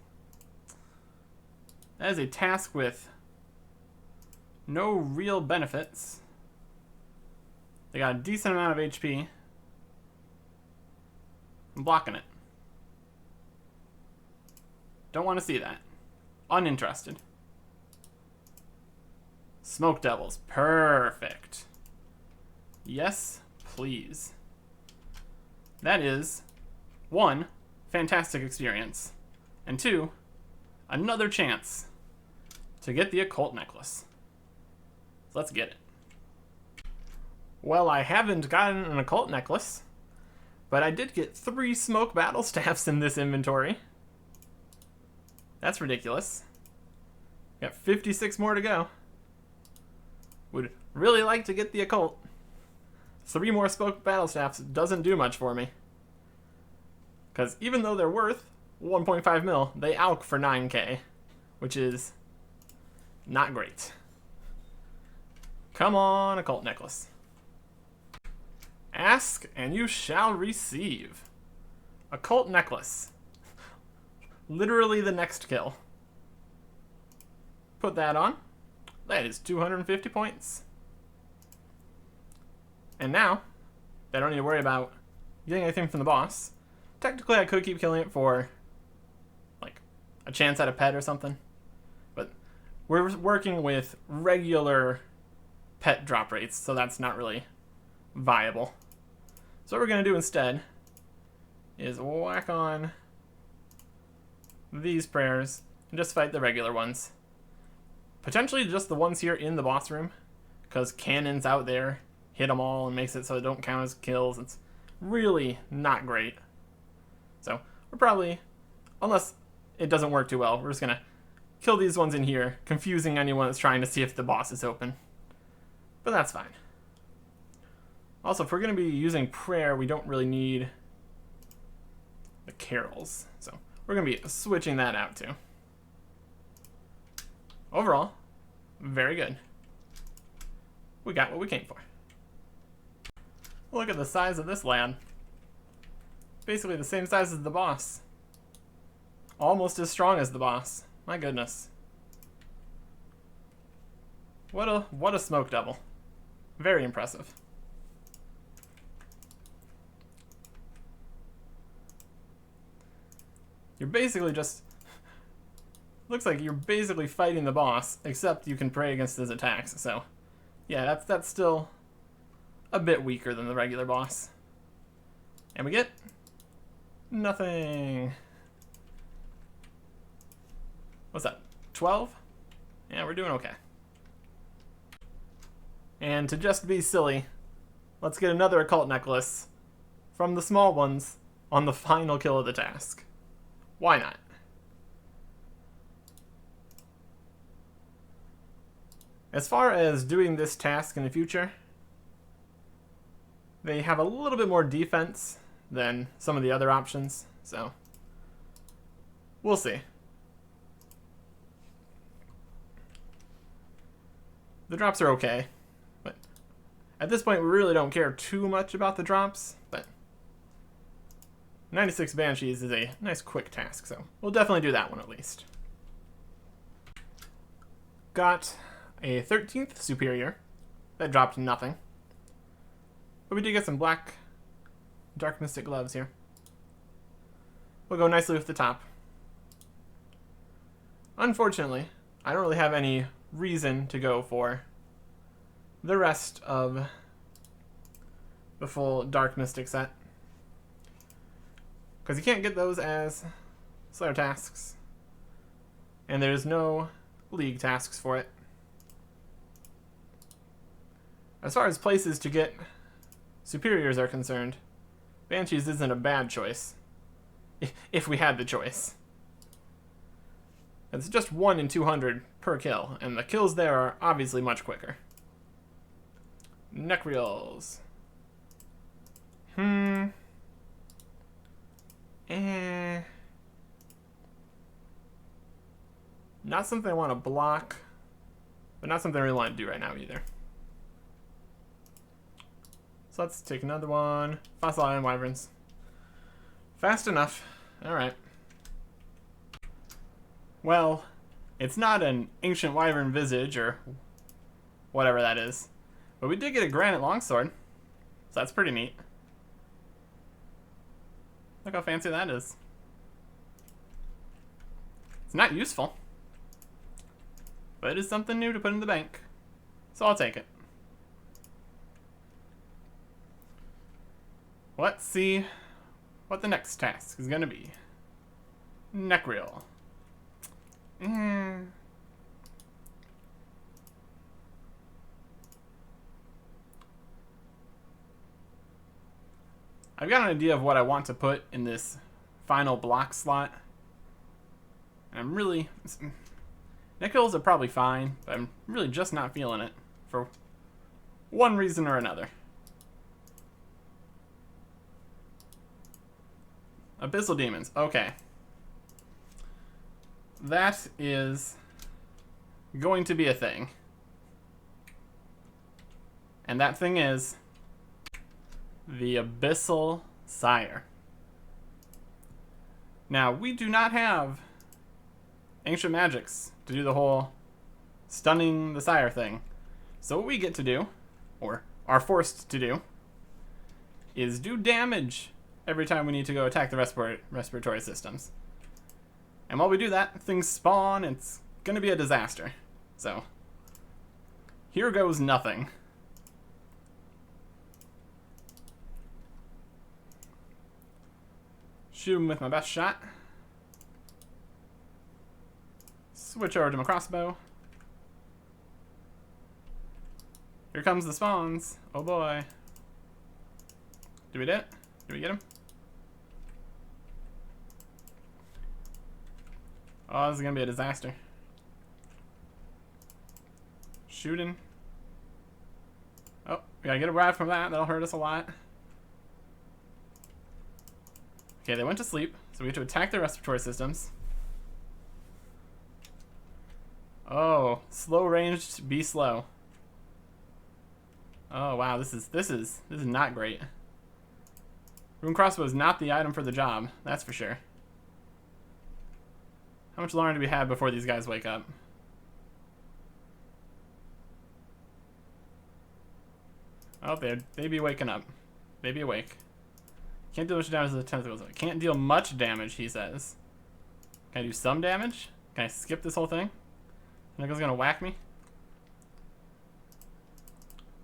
That is a task with no real benefits. They got a decent amount of HP. I'm blocking it. Don't want to see that. Uninterested. Smoke Devils. Perfect. Yes, please. That is 1, fantastic experience, and 2, another chance to get the occult necklace. So let's get it. Well, I haven't gotten an occult necklace, but I did get 3 smoke battle staffs in this inventory. That's ridiculous. Got 56 more to go. Would really like to get the occult. 3 more smoke battle staffs doesn't do much for me. Because even though they're worth 1.5 mil, they alch for 9k, which is not great. Come on, occult necklace. Ask and you shall receive. Occult necklace. Literally the next kill. Put that on. That is 250 points. And now, I don't need to worry about getting anything from the boss. Technically, I could keep killing it for, like, a chance at a pet or something. But we're working with regular pet drop rates, so that's not really viable. So what we're going to do instead is whack on these prayers and just fight the regular ones. Potentially just the ones here in the boss room, because cannons out there hit them all and makes it so it don't count as kills. It's really not great. So we're probably, unless it doesn't work too well, we're just gonna kill these ones in here, confusing anyone that's trying to see if the boss is open. But that's fine. Also, if we're gonna be using prayer, we don't really need the carols. So we're gonna be switching that out too. Overall, very good. We got what we came for. Look at the size of this lad. Basically the same size as the boss. Almost as strong as the boss. My goodness. What a smoke double. Very impressive. You're basically just... Looks like you're basically fighting the boss, except you can pray against his attacks, so... Yeah, that's still a bit weaker than the regular boss. And we get... nothing. What's that? 12? Yeah, we're doing okay. And to just be silly, let's get another occult necklace from the small ones on the final kill of the task. Why not? As far as doing this task in the future, they have a little bit more defense than some of the other options, so we'll see. The drops are okay, but at this point we really don't care too much about the drops, but 96 Banshees is a nice quick task, so we'll definitely do that one at least. Got a 13th Superior. That dropped nothing. But we did get some black Dark Mystic gloves here. We'll go nicely with the top. Unfortunately, I don't really have any reason to go for the rest of the full Dark Mystic set. Because you can't get those as Slayer tasks. And there's no League tasks for it. As far as places to get Superiors are concerned, Banshees isn't a bad choice. If we had the choice. It's just 1 in 200 per kill, and the kills there are obviously much quicker. Neck-reels. Not something I want to block, but not something I really want to do right now either. So let's take another one. Fossil Iron Wyverns. Fast enough. Alright. Well, it's not an Ancient Wyvern Visage or whatever that is. But we did get a Granite Longsword. So that's pretty neat. Look how fancy that is. It's not useful. But it is something new to put in the bank. So I'll take it. Let's see what the next task is going to be. Neck-reel. I've got an idea of what I want to put in this final block slot. And I'm really... Neck-reels are probably fine, but I'm really just not feeling it for one reason or another. Abyssal Demons. Okay. That is going to be a thing. And that thing is the Abyssal Sire. Now, we do not have Ancient Magics to do the whole stunning the Sire thing. So what we get to do, or are forced to do, is do damage every time we need to go attack the respiratory systems. And while we do that, things spawn, and it's gonna be a disaster. So, here goes nothing. Shoot him with my best shot. Switch over to my crossbow. Here comes the spawns. Oh boy. Did we do it? Did we get him? Oh, this is gonna be a disaster. Shooting. Oh, we gotta get a ride from that. That'll hurt us a lot. Okay, they went to sleep, so we have to attack their respiratory systems. Oh, slow ranged, be slow. Oh wow, this is not great. Rune crossbow is not the item for the job, that's for sure. How much longer do we have before these guys wake up? Oh, they be waking up. They be awake. Can't deal much damage to the tentacles. Can't deal much damage, he says. Can I do some damage? Can I skip this whole thing? Tentacles gonna whack me?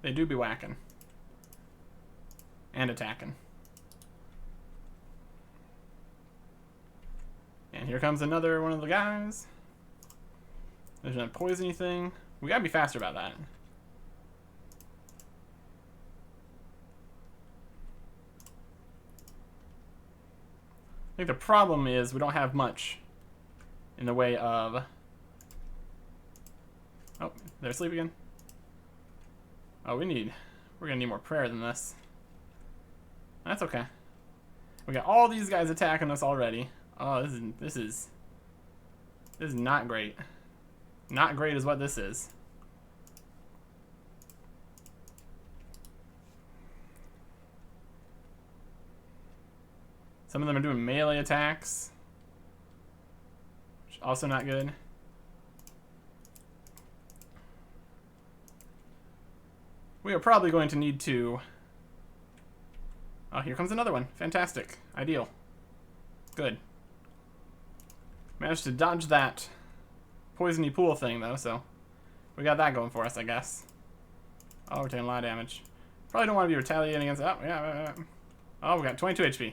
They do be whacking. And attacking. And here comes another one of the guys. There's no poisony thing. We gotta be faster about that. I think the problem is we don't have much in the way of... Oh, they're asleep again. Oh, we're gonna need more prayer than this. That's okay. We got all these guys attacking us already. Oh, this is not great. Not great is what this is. Some of them are doing melee attacks, which is also not good. We are probably going to need to... Oh, here comes another one. Fantastic. Ideal. Good. Managed to dodge that poisony pool thing, though, so we got that going for us, I guess. Oh, we're taking a lot of damage. Probably don't want to be retaliating against... Oh, yeah. Oh, we got 22 HP.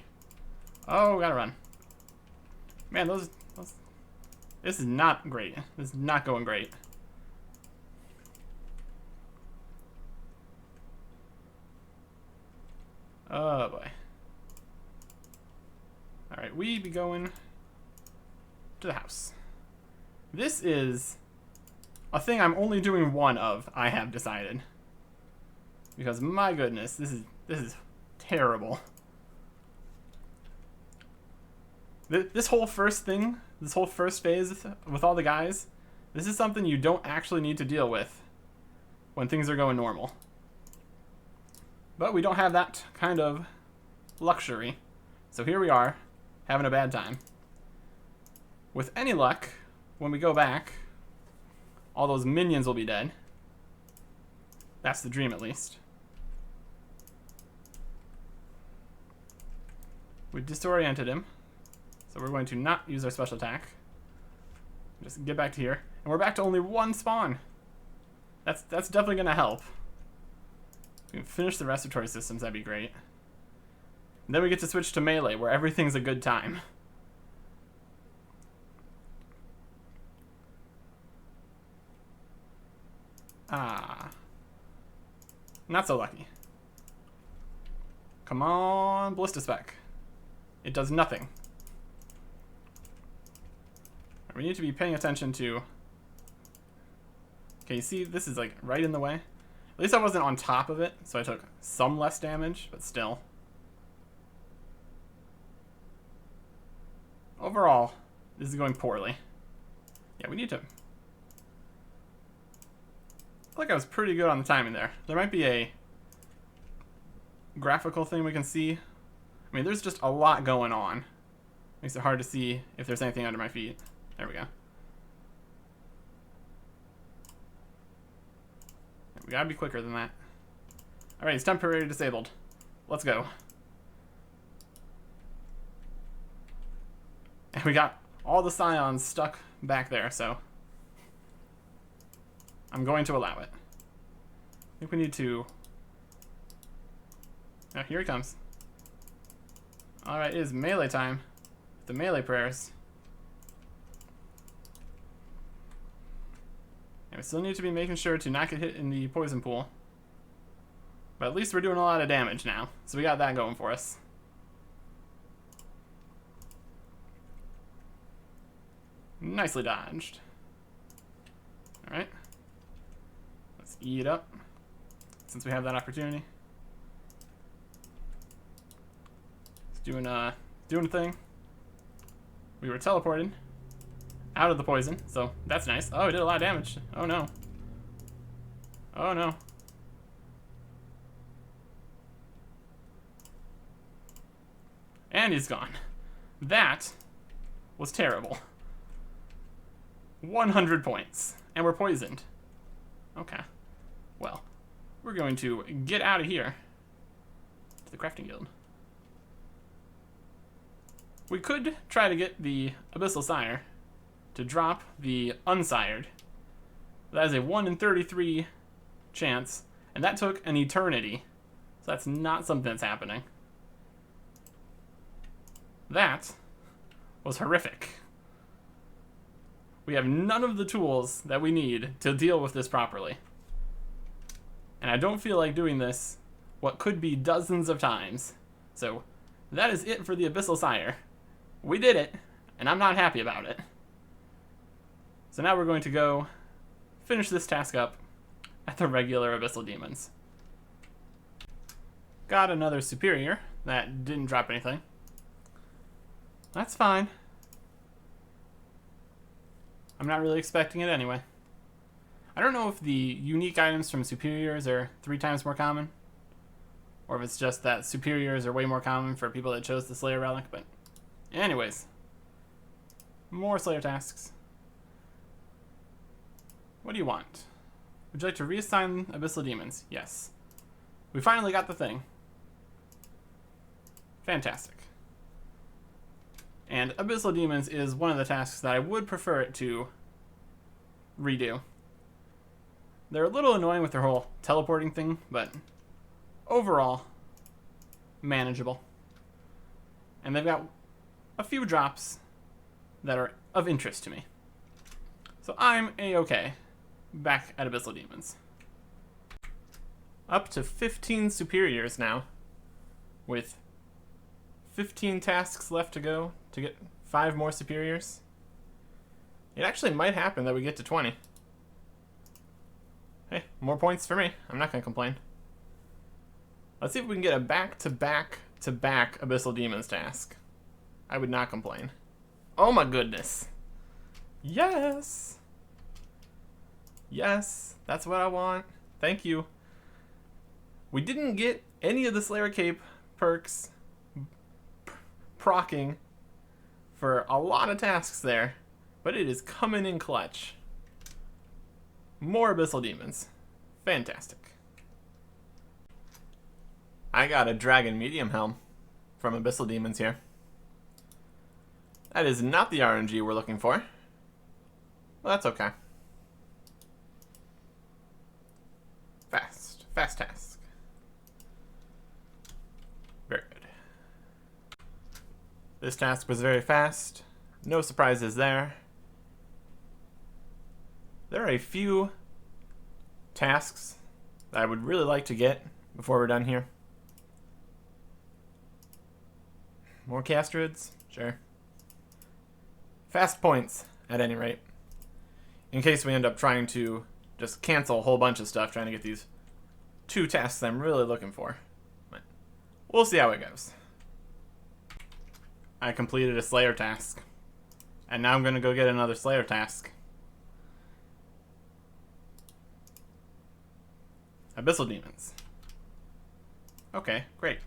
Oh, we gotta run. Man, those... This is not great. This is not going great. Oh, boy. Alright, we be going to the house. This is a thing I'm only doing one of, I have decided. Because, my goodness, this is terrible. This whole first thing, this whole first phase with all the guys, this is something you don't actually need to deal with when things are going normal. But we don't have that kind of luxury. So here we are, having a bad time. With any luck, when we go back, all those minions will be dead. That's the dream, at least. We disoriented him. So we're going to not use our special attack. Just get back to here. And we're back to only one spawn. That's definitely going to help. If we can finish the respiratory systems, that'd be great. And then we get to switch to melee, where everything's a good time. Ah. Not so lucky. Come on, Ballista Spec. It does nothing. We need to be paying attention to... Okay, you see, this is like right in the way. At least I wasn't on top of it, so I took some less damage, but still. Overall, this is going poorly. Yeah, we need to... I feel like I was pretty good on the timing there. There might be a graphical thing we can see. I mean, there's just a lot going on. Makes it hard to see if there's anything under my feet. There we go. We gotta be quicker than that. Alright, he's temporarily disabled. Let's go. And we got all the scions stuck back there, so I'm going to allow it. I think we need to... Oh, here he comes. Alright, it is melee time. The melee prayers. And we still need to be making sure to not get hit in the poison pool. But at least we're doing a lot of damage now. So we got that going for us. Nicely dodged. Alright. Let's eat up. Since we have that opportunity. It's doing a thing. We were teleported out of the poison, so that's nice. Oh, it did a lot of damage. Oh no. Oh no. And he's gone. That was terrible. 100 points. And we're poisoned. Okay. Well, we're going to get out of here to the crafting guild. We could try to get the Abyssal Sire to drop the Unsired. That is a 1 in 33 chance, and that took an eternity. So that's not something that's happening. That was horrific. We have none of the tools that we need to deal with this properly. And I don't feel like doing this what could be dozens of times. So that is it for the Abyssal Sire. We did it, and I'm not happy about it. So now we're going to go finish this task up at the regular Abyssal Demons. Got another Superior that didn't drop anything. That's fine. I'm not really expecting it anyway. I don't know if the unique items from Superiors are 3 times more common, or if it's just that Superiors are way more common for people that chose the Slayer Relic, but anyways. More Slayer tasks. What do you want? Would you like to reassign Abyssal Demons? Yes. We finally got the thing. Fantastic. And Abyssal Demons is one of the tasks that I would prefer it to redo. They're a little annoying with their whole teleporting thing, but overall, manageable. And they've got a few drops that are of interest to me. So I'm A-okay back at Abyssal Demons. Up to 15 Superiors now, with 15 tasks left to go to get 5 more Superiors. It actually might happen that we get to 20. Hey, more points for me. I'm not going to complain. Let's see if we can get a back-to-back-to-back Abyssal Demons task. I would not complain. Oh my goodness. Yes! Yes, that's what I want. Thank you. We didn't get any of the Slayer Cape perks procking for a lot of tasks there, but it is coming in clutch. More Abyssal Demons. Fantastic. I got a Dragon Medium Helm from Abyssal Demons here. That is not the RNG we're looking for. Well, that's okay. Fast task. Very good. This task was very fast. No surprises there. There are a few tasks that I would really like to get before we're done here. More Castrids? Sure. Fast points, at any rate. In case we end up trying to just cancel a whole bunch of stuff trying to get these 2 tasks I'm really looking for. But we'll see how it goes. I completed a Slayer task. And now I'm going to go get another Slayer task. Abyssal Demons. Okay, great.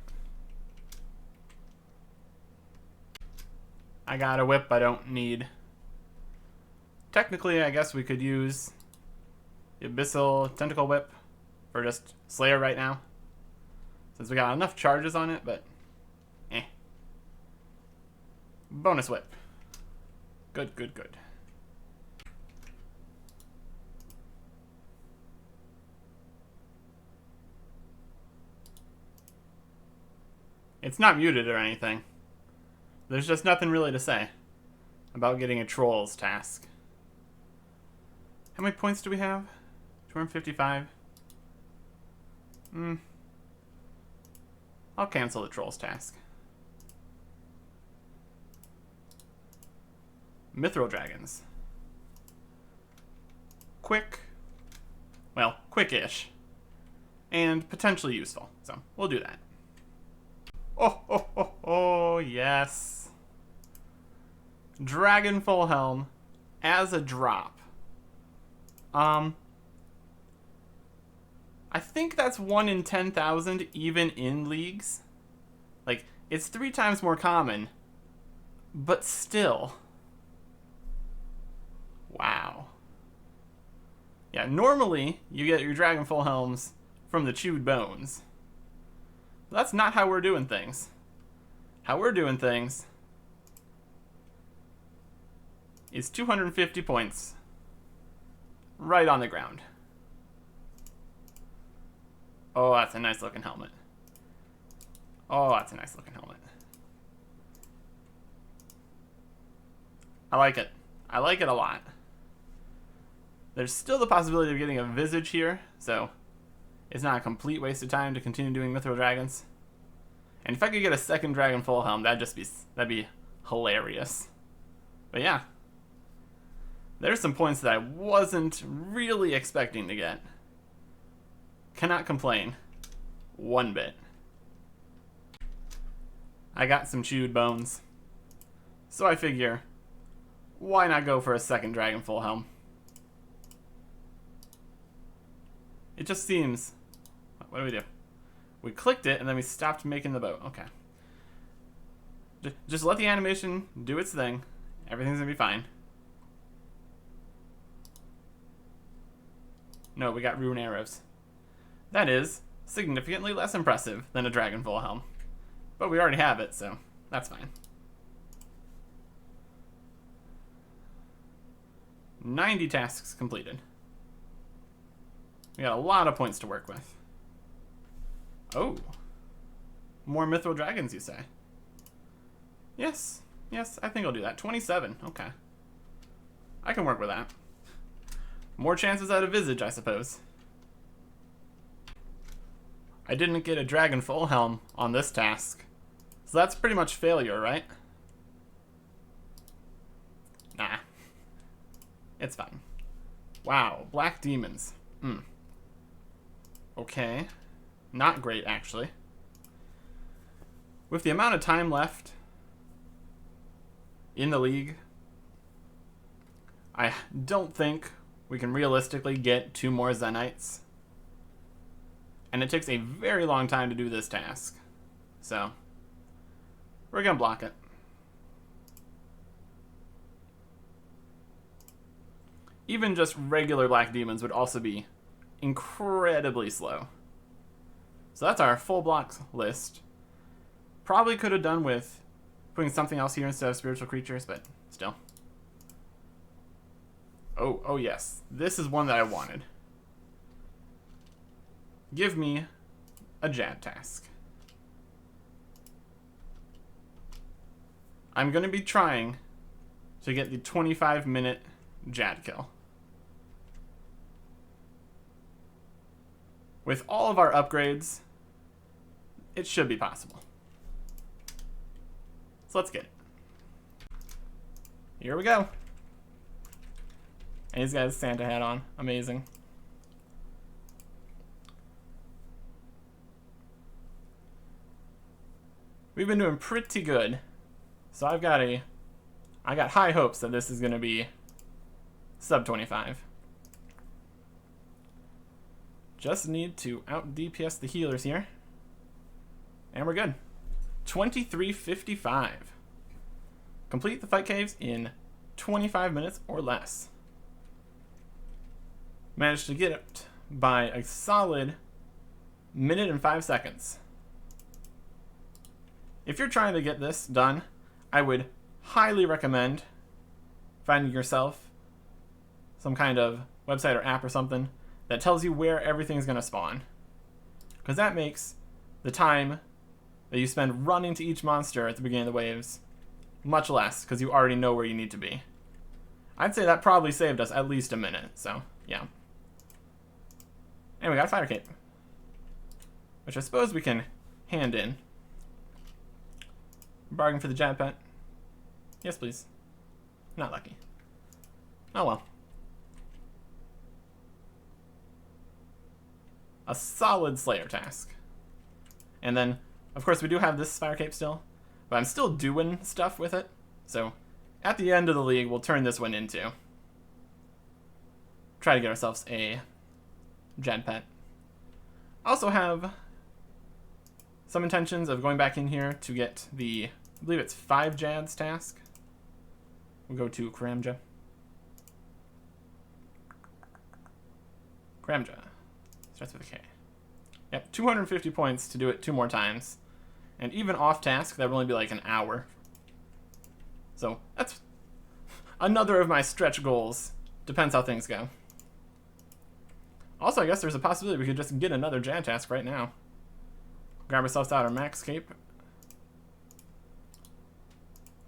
I got a whip I don't need. Technically, I guess we could use the Abyssal Tentacle Whip for just Slayer right now, since we got enough charges on it, but bonus whip. Good, good, good. It's not muted or anything. There's just nothing really to say about getting a Trolls task. How many points do we have? 255. I'll cancel the Trolls task. Mithril Dragons. Quick. Well, quick-ish. And potentially useful. So, we'll do that. Oh, yes. Dragonfall Helm as a drop. I think that's 1 in 10,000 even in leagues. Like, it's 3 times more common, but still. Wow. Yeah, normally you get your Dragon Full Helms from the chewed bones. But that's not how we're doing things. How we're doing things is 250 points right on the ground. Oh, that's a nice looking helmet. Oh, that's a nice looking helmet. I like it. I like it a lot. There's still the possibility of getting a Visage here, so it's not a complete waste of time to continue doing Mithril Dragons. And if I could get a second Dragon Full Helm, that'd be hilarious. But yeah. There's some points that I wasn't really expecting to get. Cannot complain one bit. I got some chewed bones. So I figure, why not go for a second Dragon Full Helm? It just seems... What do we do? We clicked it and then we stopped making the boat. Okay. Just let the animation do its thing. Everything's gonna be fine. No, we got rune arrows. That is significantly less impressive than a Dragon Full Helm. But we already have it, so that's fine. 90 tasks completed. We got a lot of points to work with. Oh. More Mithril Dragons, you say? Yes. Yes, I think I'll do that. 27. Okay. I can work with that. More chances at a Visage, I suppose. I didn't get a Dragon Full Helm on this task. So that's pretty much failure, right? Nah. It's fine. Wow, Black Demons. Okay. Not great, actually. With the amount of time left in the league, I don't think we can realistically get 2 more Zenites. And it takes a very long time to do this task. So, we're gonna block it. Even just regular Black Demons would also be incredibly slow. So that's our full blocks list. Probably could have done with putting something else here instead of spiritual creatures, but still. Oh yes. This is one that I wanted. Give me a Jad task. I'm going to be trying to get the 25-minute Jad kill. With all of our upgrades, it should be possible. So let's get it. Here we go. And he's got his Santa hat on. Amazing. We've been doing pretty good. So I got high hopes that this is going to be sub 25. Just need to out DPS the healers here. And we're good. 23:55. Complete the fight caves in 25 minutes or less. Managed to get it by a solid minute and 5 seconds. If you're trying to get this done, I would highly recommend finding yourself some kind of website or app or something that tells you where everything's going to spawn. Because that makes the time that you spend running to each monster at the beginning of the waves much less, because you already know where you need to be. I'd say that probably saved us at least a minute, so yeah. And we got a fire cape, which I suppose we can hand in. Bargain for the Jad pet. Yes, please. Not lucky. Oh well. A solid Slayer task. And then, of course, we do have this fire cape still, but I'm still doing stuff with it. So, at the end of the league, we'll turn this one into. Try to get ourselves a Jad pet. Also have some intentions of going back in here to get the, I believe it's 5 Jads task. We'll go to Karamja. Gramja. Starts with a K. Yep, 250 points to do it 2 more times. And even off task, that would only be like an hour. So that's another of my stretch goals. Depends how things go. Also, I guess there's a possibility we could just get another Jan task right now. Grab ourselves out our Max Cape.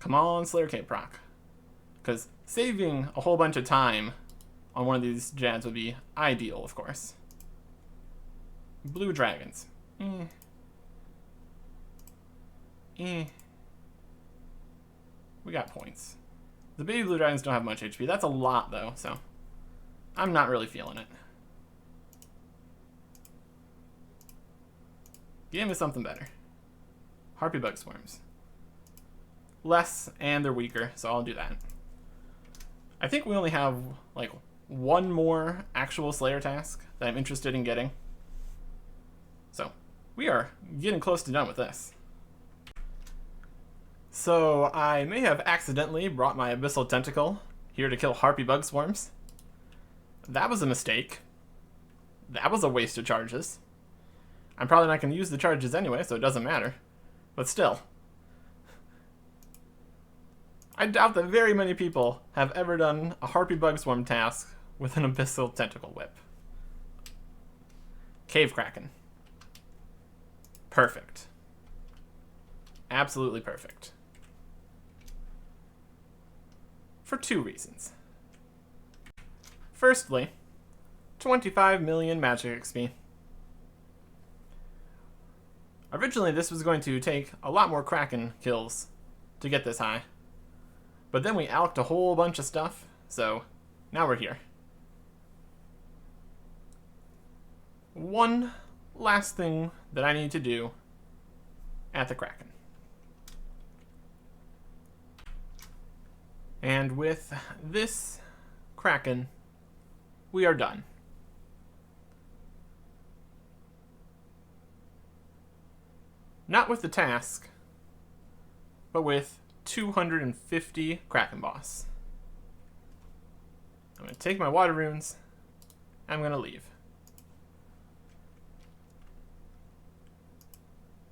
Come on, Slayer Cape proc. Because saving a whole bunch of time on one of these Jads would be ideal, of course. Blue dragons. We got points. The baby blue dragons don't have much HP. That's a lot, though, so I'm not really feeling it. Give me something better. Harpy bug swarms. Less, and they're weaker, so I'll do that. I think we only have, like, 1 more actual Slayer task that I'm interested in getting. So, we are getting close to done with this. So, I may have accidentally brought my Abyssal Tentacle here to kill Harpy bug swarms. That was a mistake. That was a waste of charges. I'm probably not going to use the charges anyway, so it doesn't matter. But still. I doubt that very many people have ever done a Harpy bug swarm task with an Abyssal Tentacle whip. Cave Kraken. Perfect. Absolutely perfect. For 2 reasons. Firstly, 25 million magic XP. Originally, this was going to take a lot more Kraken kills to get this high. But then we alked a whole bunch of stuff, so now we're here. One last thing that I need to do at the Kraken. And with this Kraken, we are done. Not with the task, but with 250 Kraken boss. I'm going to take my water runes. I'm going to leave.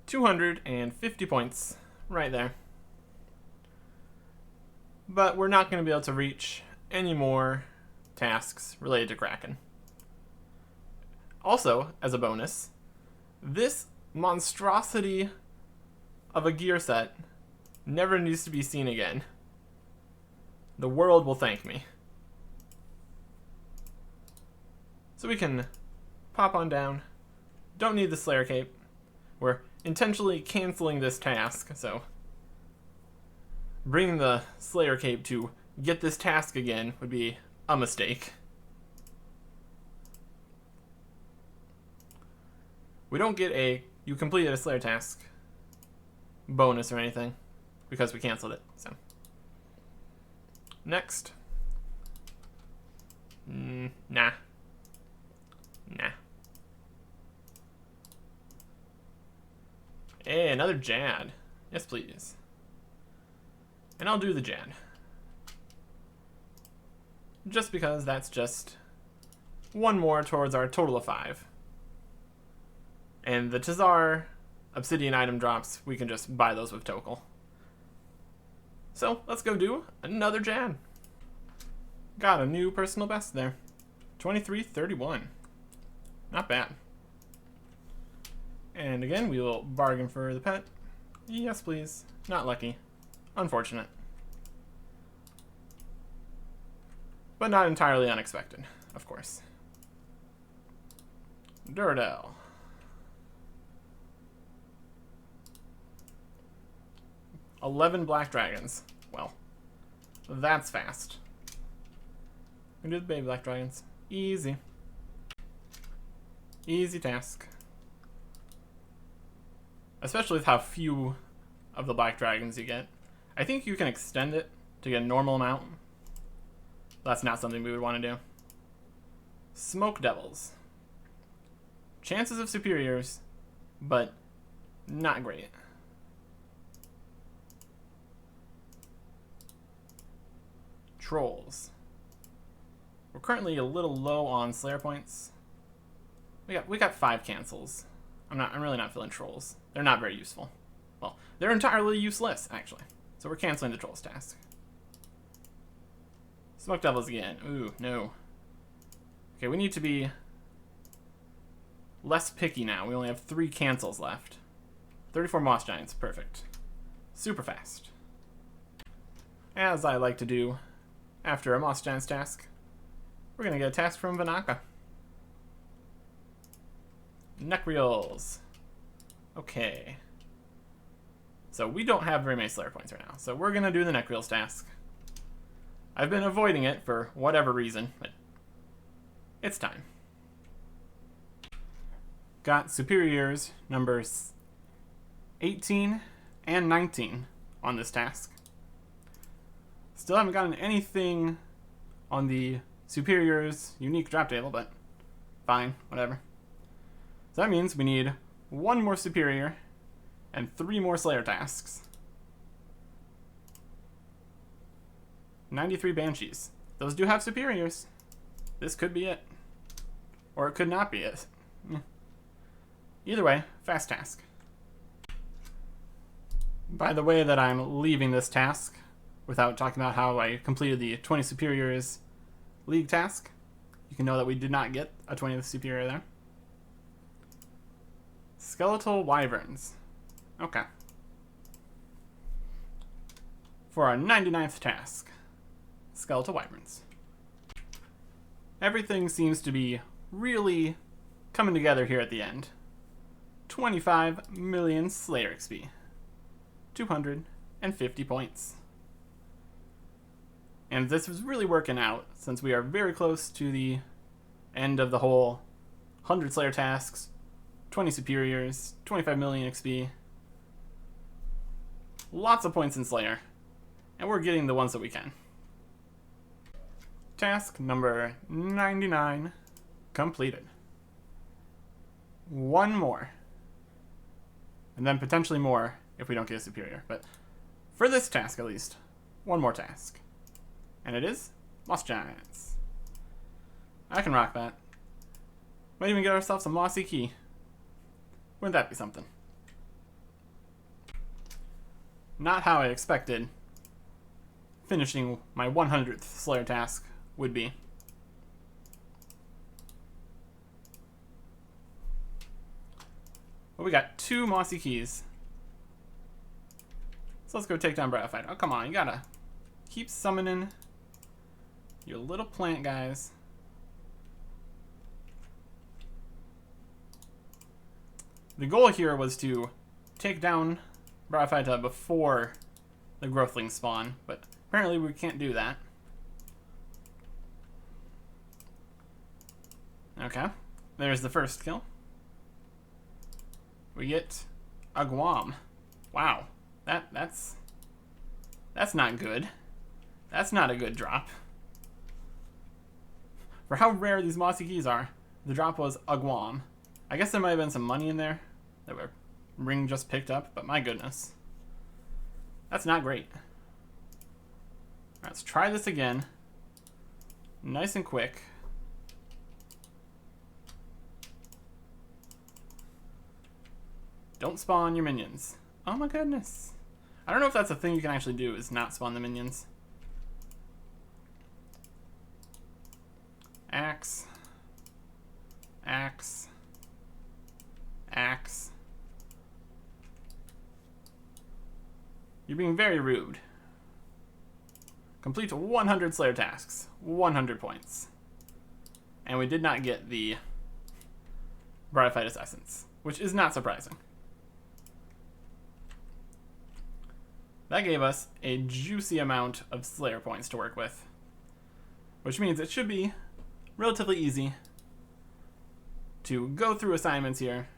250 points right there. But we're not going to be able to reach any more tasks related to Kraken. Also, as a bonus, this monstrosity of a gear set never needs to be seen again. The world will thank me. So we can pop on down. Don't need the Slayer Cape. We're intentionally canceling this task, so bringing the Slayer Cape to get this task again would be a mistake. We don't get a you completed a Slayer task bonus or anything because we canceled it. So next. Nah. Hey, another Jad. Yes, please. And I'll do the Jad. Just because that's just 1 more towards our total of 5. And the Tazar obsidian item drops, we can just buy those with Tokel. So, let's go do another Jad. Got a new personal best there. 23:31. Not bad. And again, we will bargain for the pet. Yes, please. Not lucky. Unfortunate. But not entirely unexpected, of course. Duradel. $11 black dragons. Well, that's fast. We can do the baby black dragons. Easy. Easy task. Especially with how few of the black dragons you get. I think you can extend it to get a normal amount. That's not something we would want to do. Smoke devils. Chances of superiors, but not great. Trolls. We're currently a little low on Slayer points, We got 5 cancels. I'm really not feeling trolls. They're not very useful. Well, they're entirely useless, actually. So we're canceling the trolls task. Smoke devils again. Ooh, no. Okay, we need to be less picky now. We only have 3 cancels left. 34 moss giants, perfect. Super fast. As I like to do after a moss giants task, we're gonna get a task from Vanaka. Necreals. Okay. So we don't have very many Slayer points right now, so we're gonna do the Necreals task. I've been avoiding it for whatever reason, but it's time. Got superiors numbers 18 and 19 on this task. Still haven't gotten anything on the superiors unique drop table, but fine, whatever. So that means we need 1 more superior and 3 more Slayer tasks. 93 banshees. Those do have superiors. This could be it. Or it could not be it. Either way, fast task. By the way that I'm leaving this task, without talking about how I completed the 20 superiors league task, you can know that we did not get a 20th superior there. Skeletal wyverns. Okay. For our 99th task, skeletal wyverns. Everything seems to be really coming together here at the end. 25 million Slayer XP. 250 points. And this is really working out, since we are very close to the end of the whole 100 Slayer tasks, 20 superiors, 25 million XP. Lots of points in Slayer, and we're getting the ones that we can. Task number 99 completed. 1 more. And then potentially more if we don't get a superior. But for this task at least, 1 more task. And it is Moss Giants. I can rock that. Might even get ourselves a mossy key. Wouldn't that be something? Not how I expected finishing my 100th Slayer task would be. But we got 2 mossy keys. So let's go take down Bradfight. Oh, come on, you gotta keep summoning your little plant guys. The goal here was to take down Bradfight before the growthlings spawn, but apparently we can't do that. Okay, there's the first kill. We get a Guam. Wow, that's not good. That's not a good drop. For how rare these mossy keys are, the drop was a Guam. I guess there might have been some money in there that Ring just picked up, but my goodness. That's not great. Alright, let's try this again. Nice and quick. Don't spawn your minions. Oh my goodness. I don't know if that's a thing you can actually do, is not spawn the minions. Axe. Axe. Axe. You're being very rude. Complete 100 Slayer tasks. 100 points. And we did not get the Bradfightus Essence, which is not surprising. That gave us a juicy amount of Slayer points to work with, which means it should be relatively easy to go through assignments here,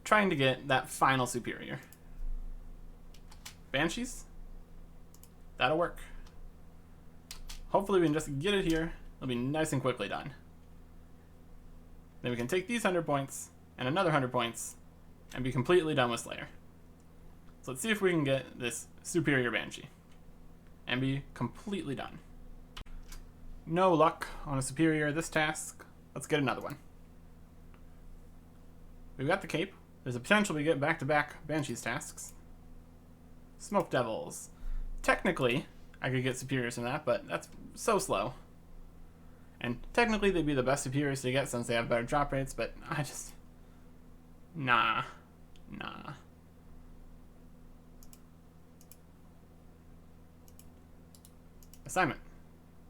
trying to get that final superior. Banshees? That'll work. Hopefully we can just get it here. It'll be nice and quickly done. Then we can take these 100 points and another 100 points and be completely done with Slayer. So let's see if we can get this superior Banshee and be completely done. No luck on a superior this task. Let's get another one. we've got the cape. There's a potential we get back-to-back Banshees tasks. Smoke Devils. Technically, I could get superiors from that, but that's so slow. And technically, they'd be the best superiors to get since they have better drop rates, but I just... Nah. Assignment.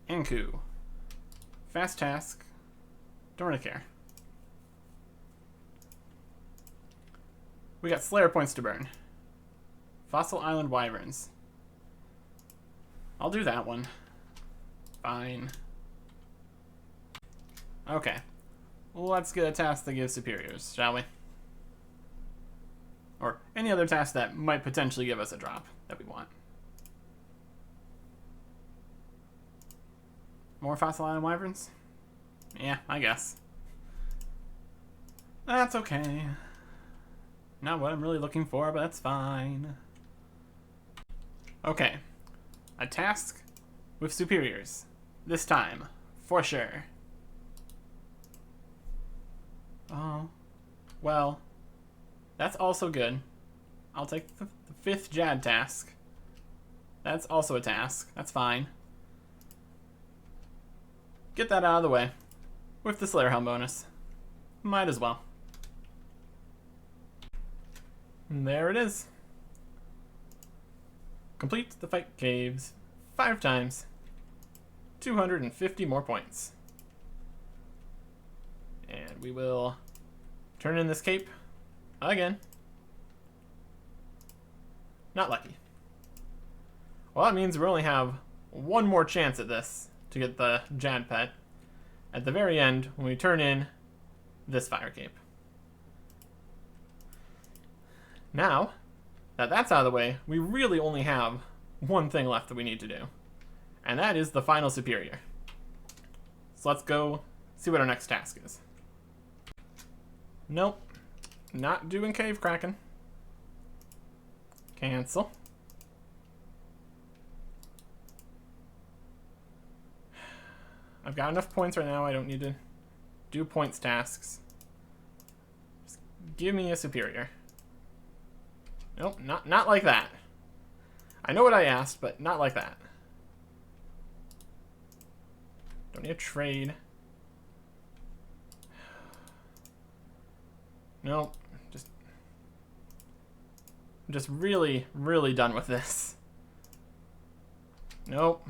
Anku. Fast task. Don't really care. We got Slayer points to burn. Fossil Island Wyverns. I'll do that one. Fine. Okay. Let's get a task that gives superiors, shall we? Or any other task that might potentially give us a drop that we want. More Fossil Island Wyverns? Yeah, I guess. That's okay. Not what I'm really looking for, but that's fine. Okay. A task with superiors. This time. For sure. Oh. Well. That's also good. I'll take the 5th Jad task. That's also a task. That's fine. Get that out of the way. With the Slayer Helm bonus. Might as well. And there it is. Complete the fight caves 5 times. 250 more points. And we will turn in this cape again. Not lucky. Well, that means we only have one more chance at this to get the Jad pet at the very end when we turn in this fire cape. Now that that's out of the way, we really only have one thing left that we need to do, and that is the final superior. So let's go see what our next task is. Nope, not doing cave cracking. Cancel. I've got enough points right now. I don't need to do points tasks. Just give me a superior. Nope, not like that. I know what I asked, but not like that. Don't need a trade. Nope, I'm just really, really done with this. Nope.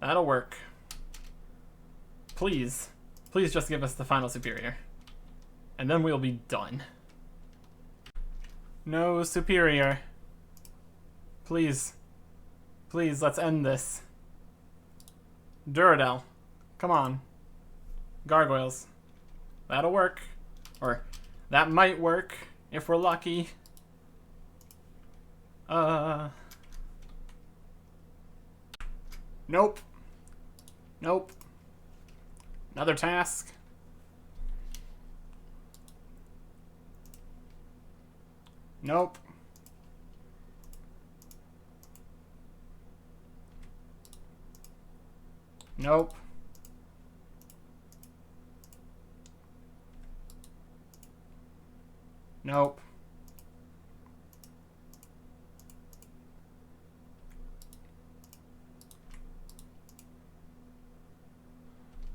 That'll work. Please. Please just give us the final superior. And then we'll be done. No superior. Please. Please, let's end this. Duradel. Come on. Gargoyles. That'll work. Or, that might work, if we're lucky. Nope. Nope. Another task. Nope. Nope. Nope.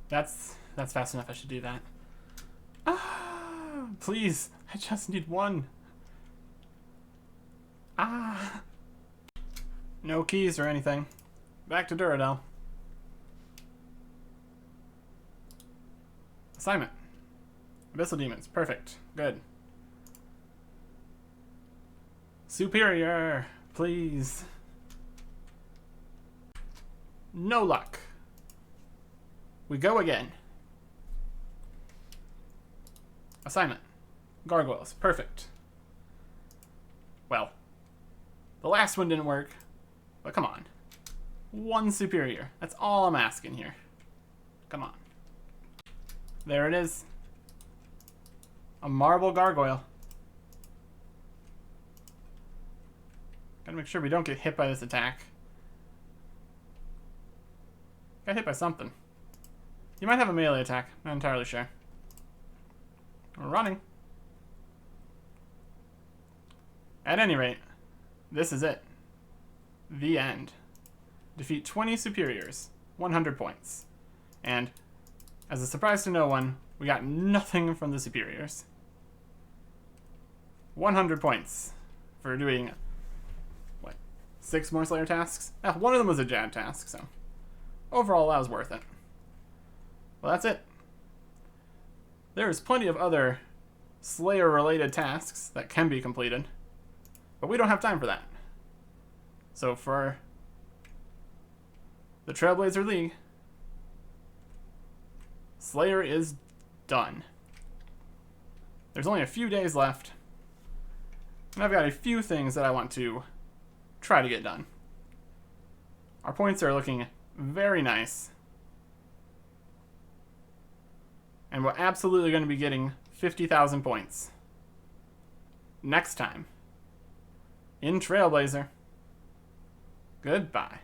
That's fast enough. I should do that. Ah, please. I just need one. Ah. No keys or anything. Back to Duradel. Assignment. Abyssal Demons. Perfect. Good. Superior. Please. No luck. We go again. Assignment. Gargoyles. Perfect. Well, the last one didn't work, but come on. One superior. That's all I'm asking here. Come on. There it is. A marble gargoyle. Gotta make sure we don't get hit by this attack. Got hit by something. He might have a melee attack. Not entirely sure. We're running. At any rate, this is it. The end. Defeat 20 superiors. 100 points. And, as a surprise to no one, we got nothing from the superiors. 100 points for doing, what, 6 more Slayer tasks? One of them was a Jad task, so overall that was worth it. Well, that's it. There's plenty of other Slayer-related tasks that can be completed, but we don't have time for that. So for the Trailblazer League, Slayer is done. There's only a few days left, and I've got a few things that I want to try to get done. Our points are looking very nice, and we're absolutely going to be getting 50,000 points next time in Trailblazer. Goodbye.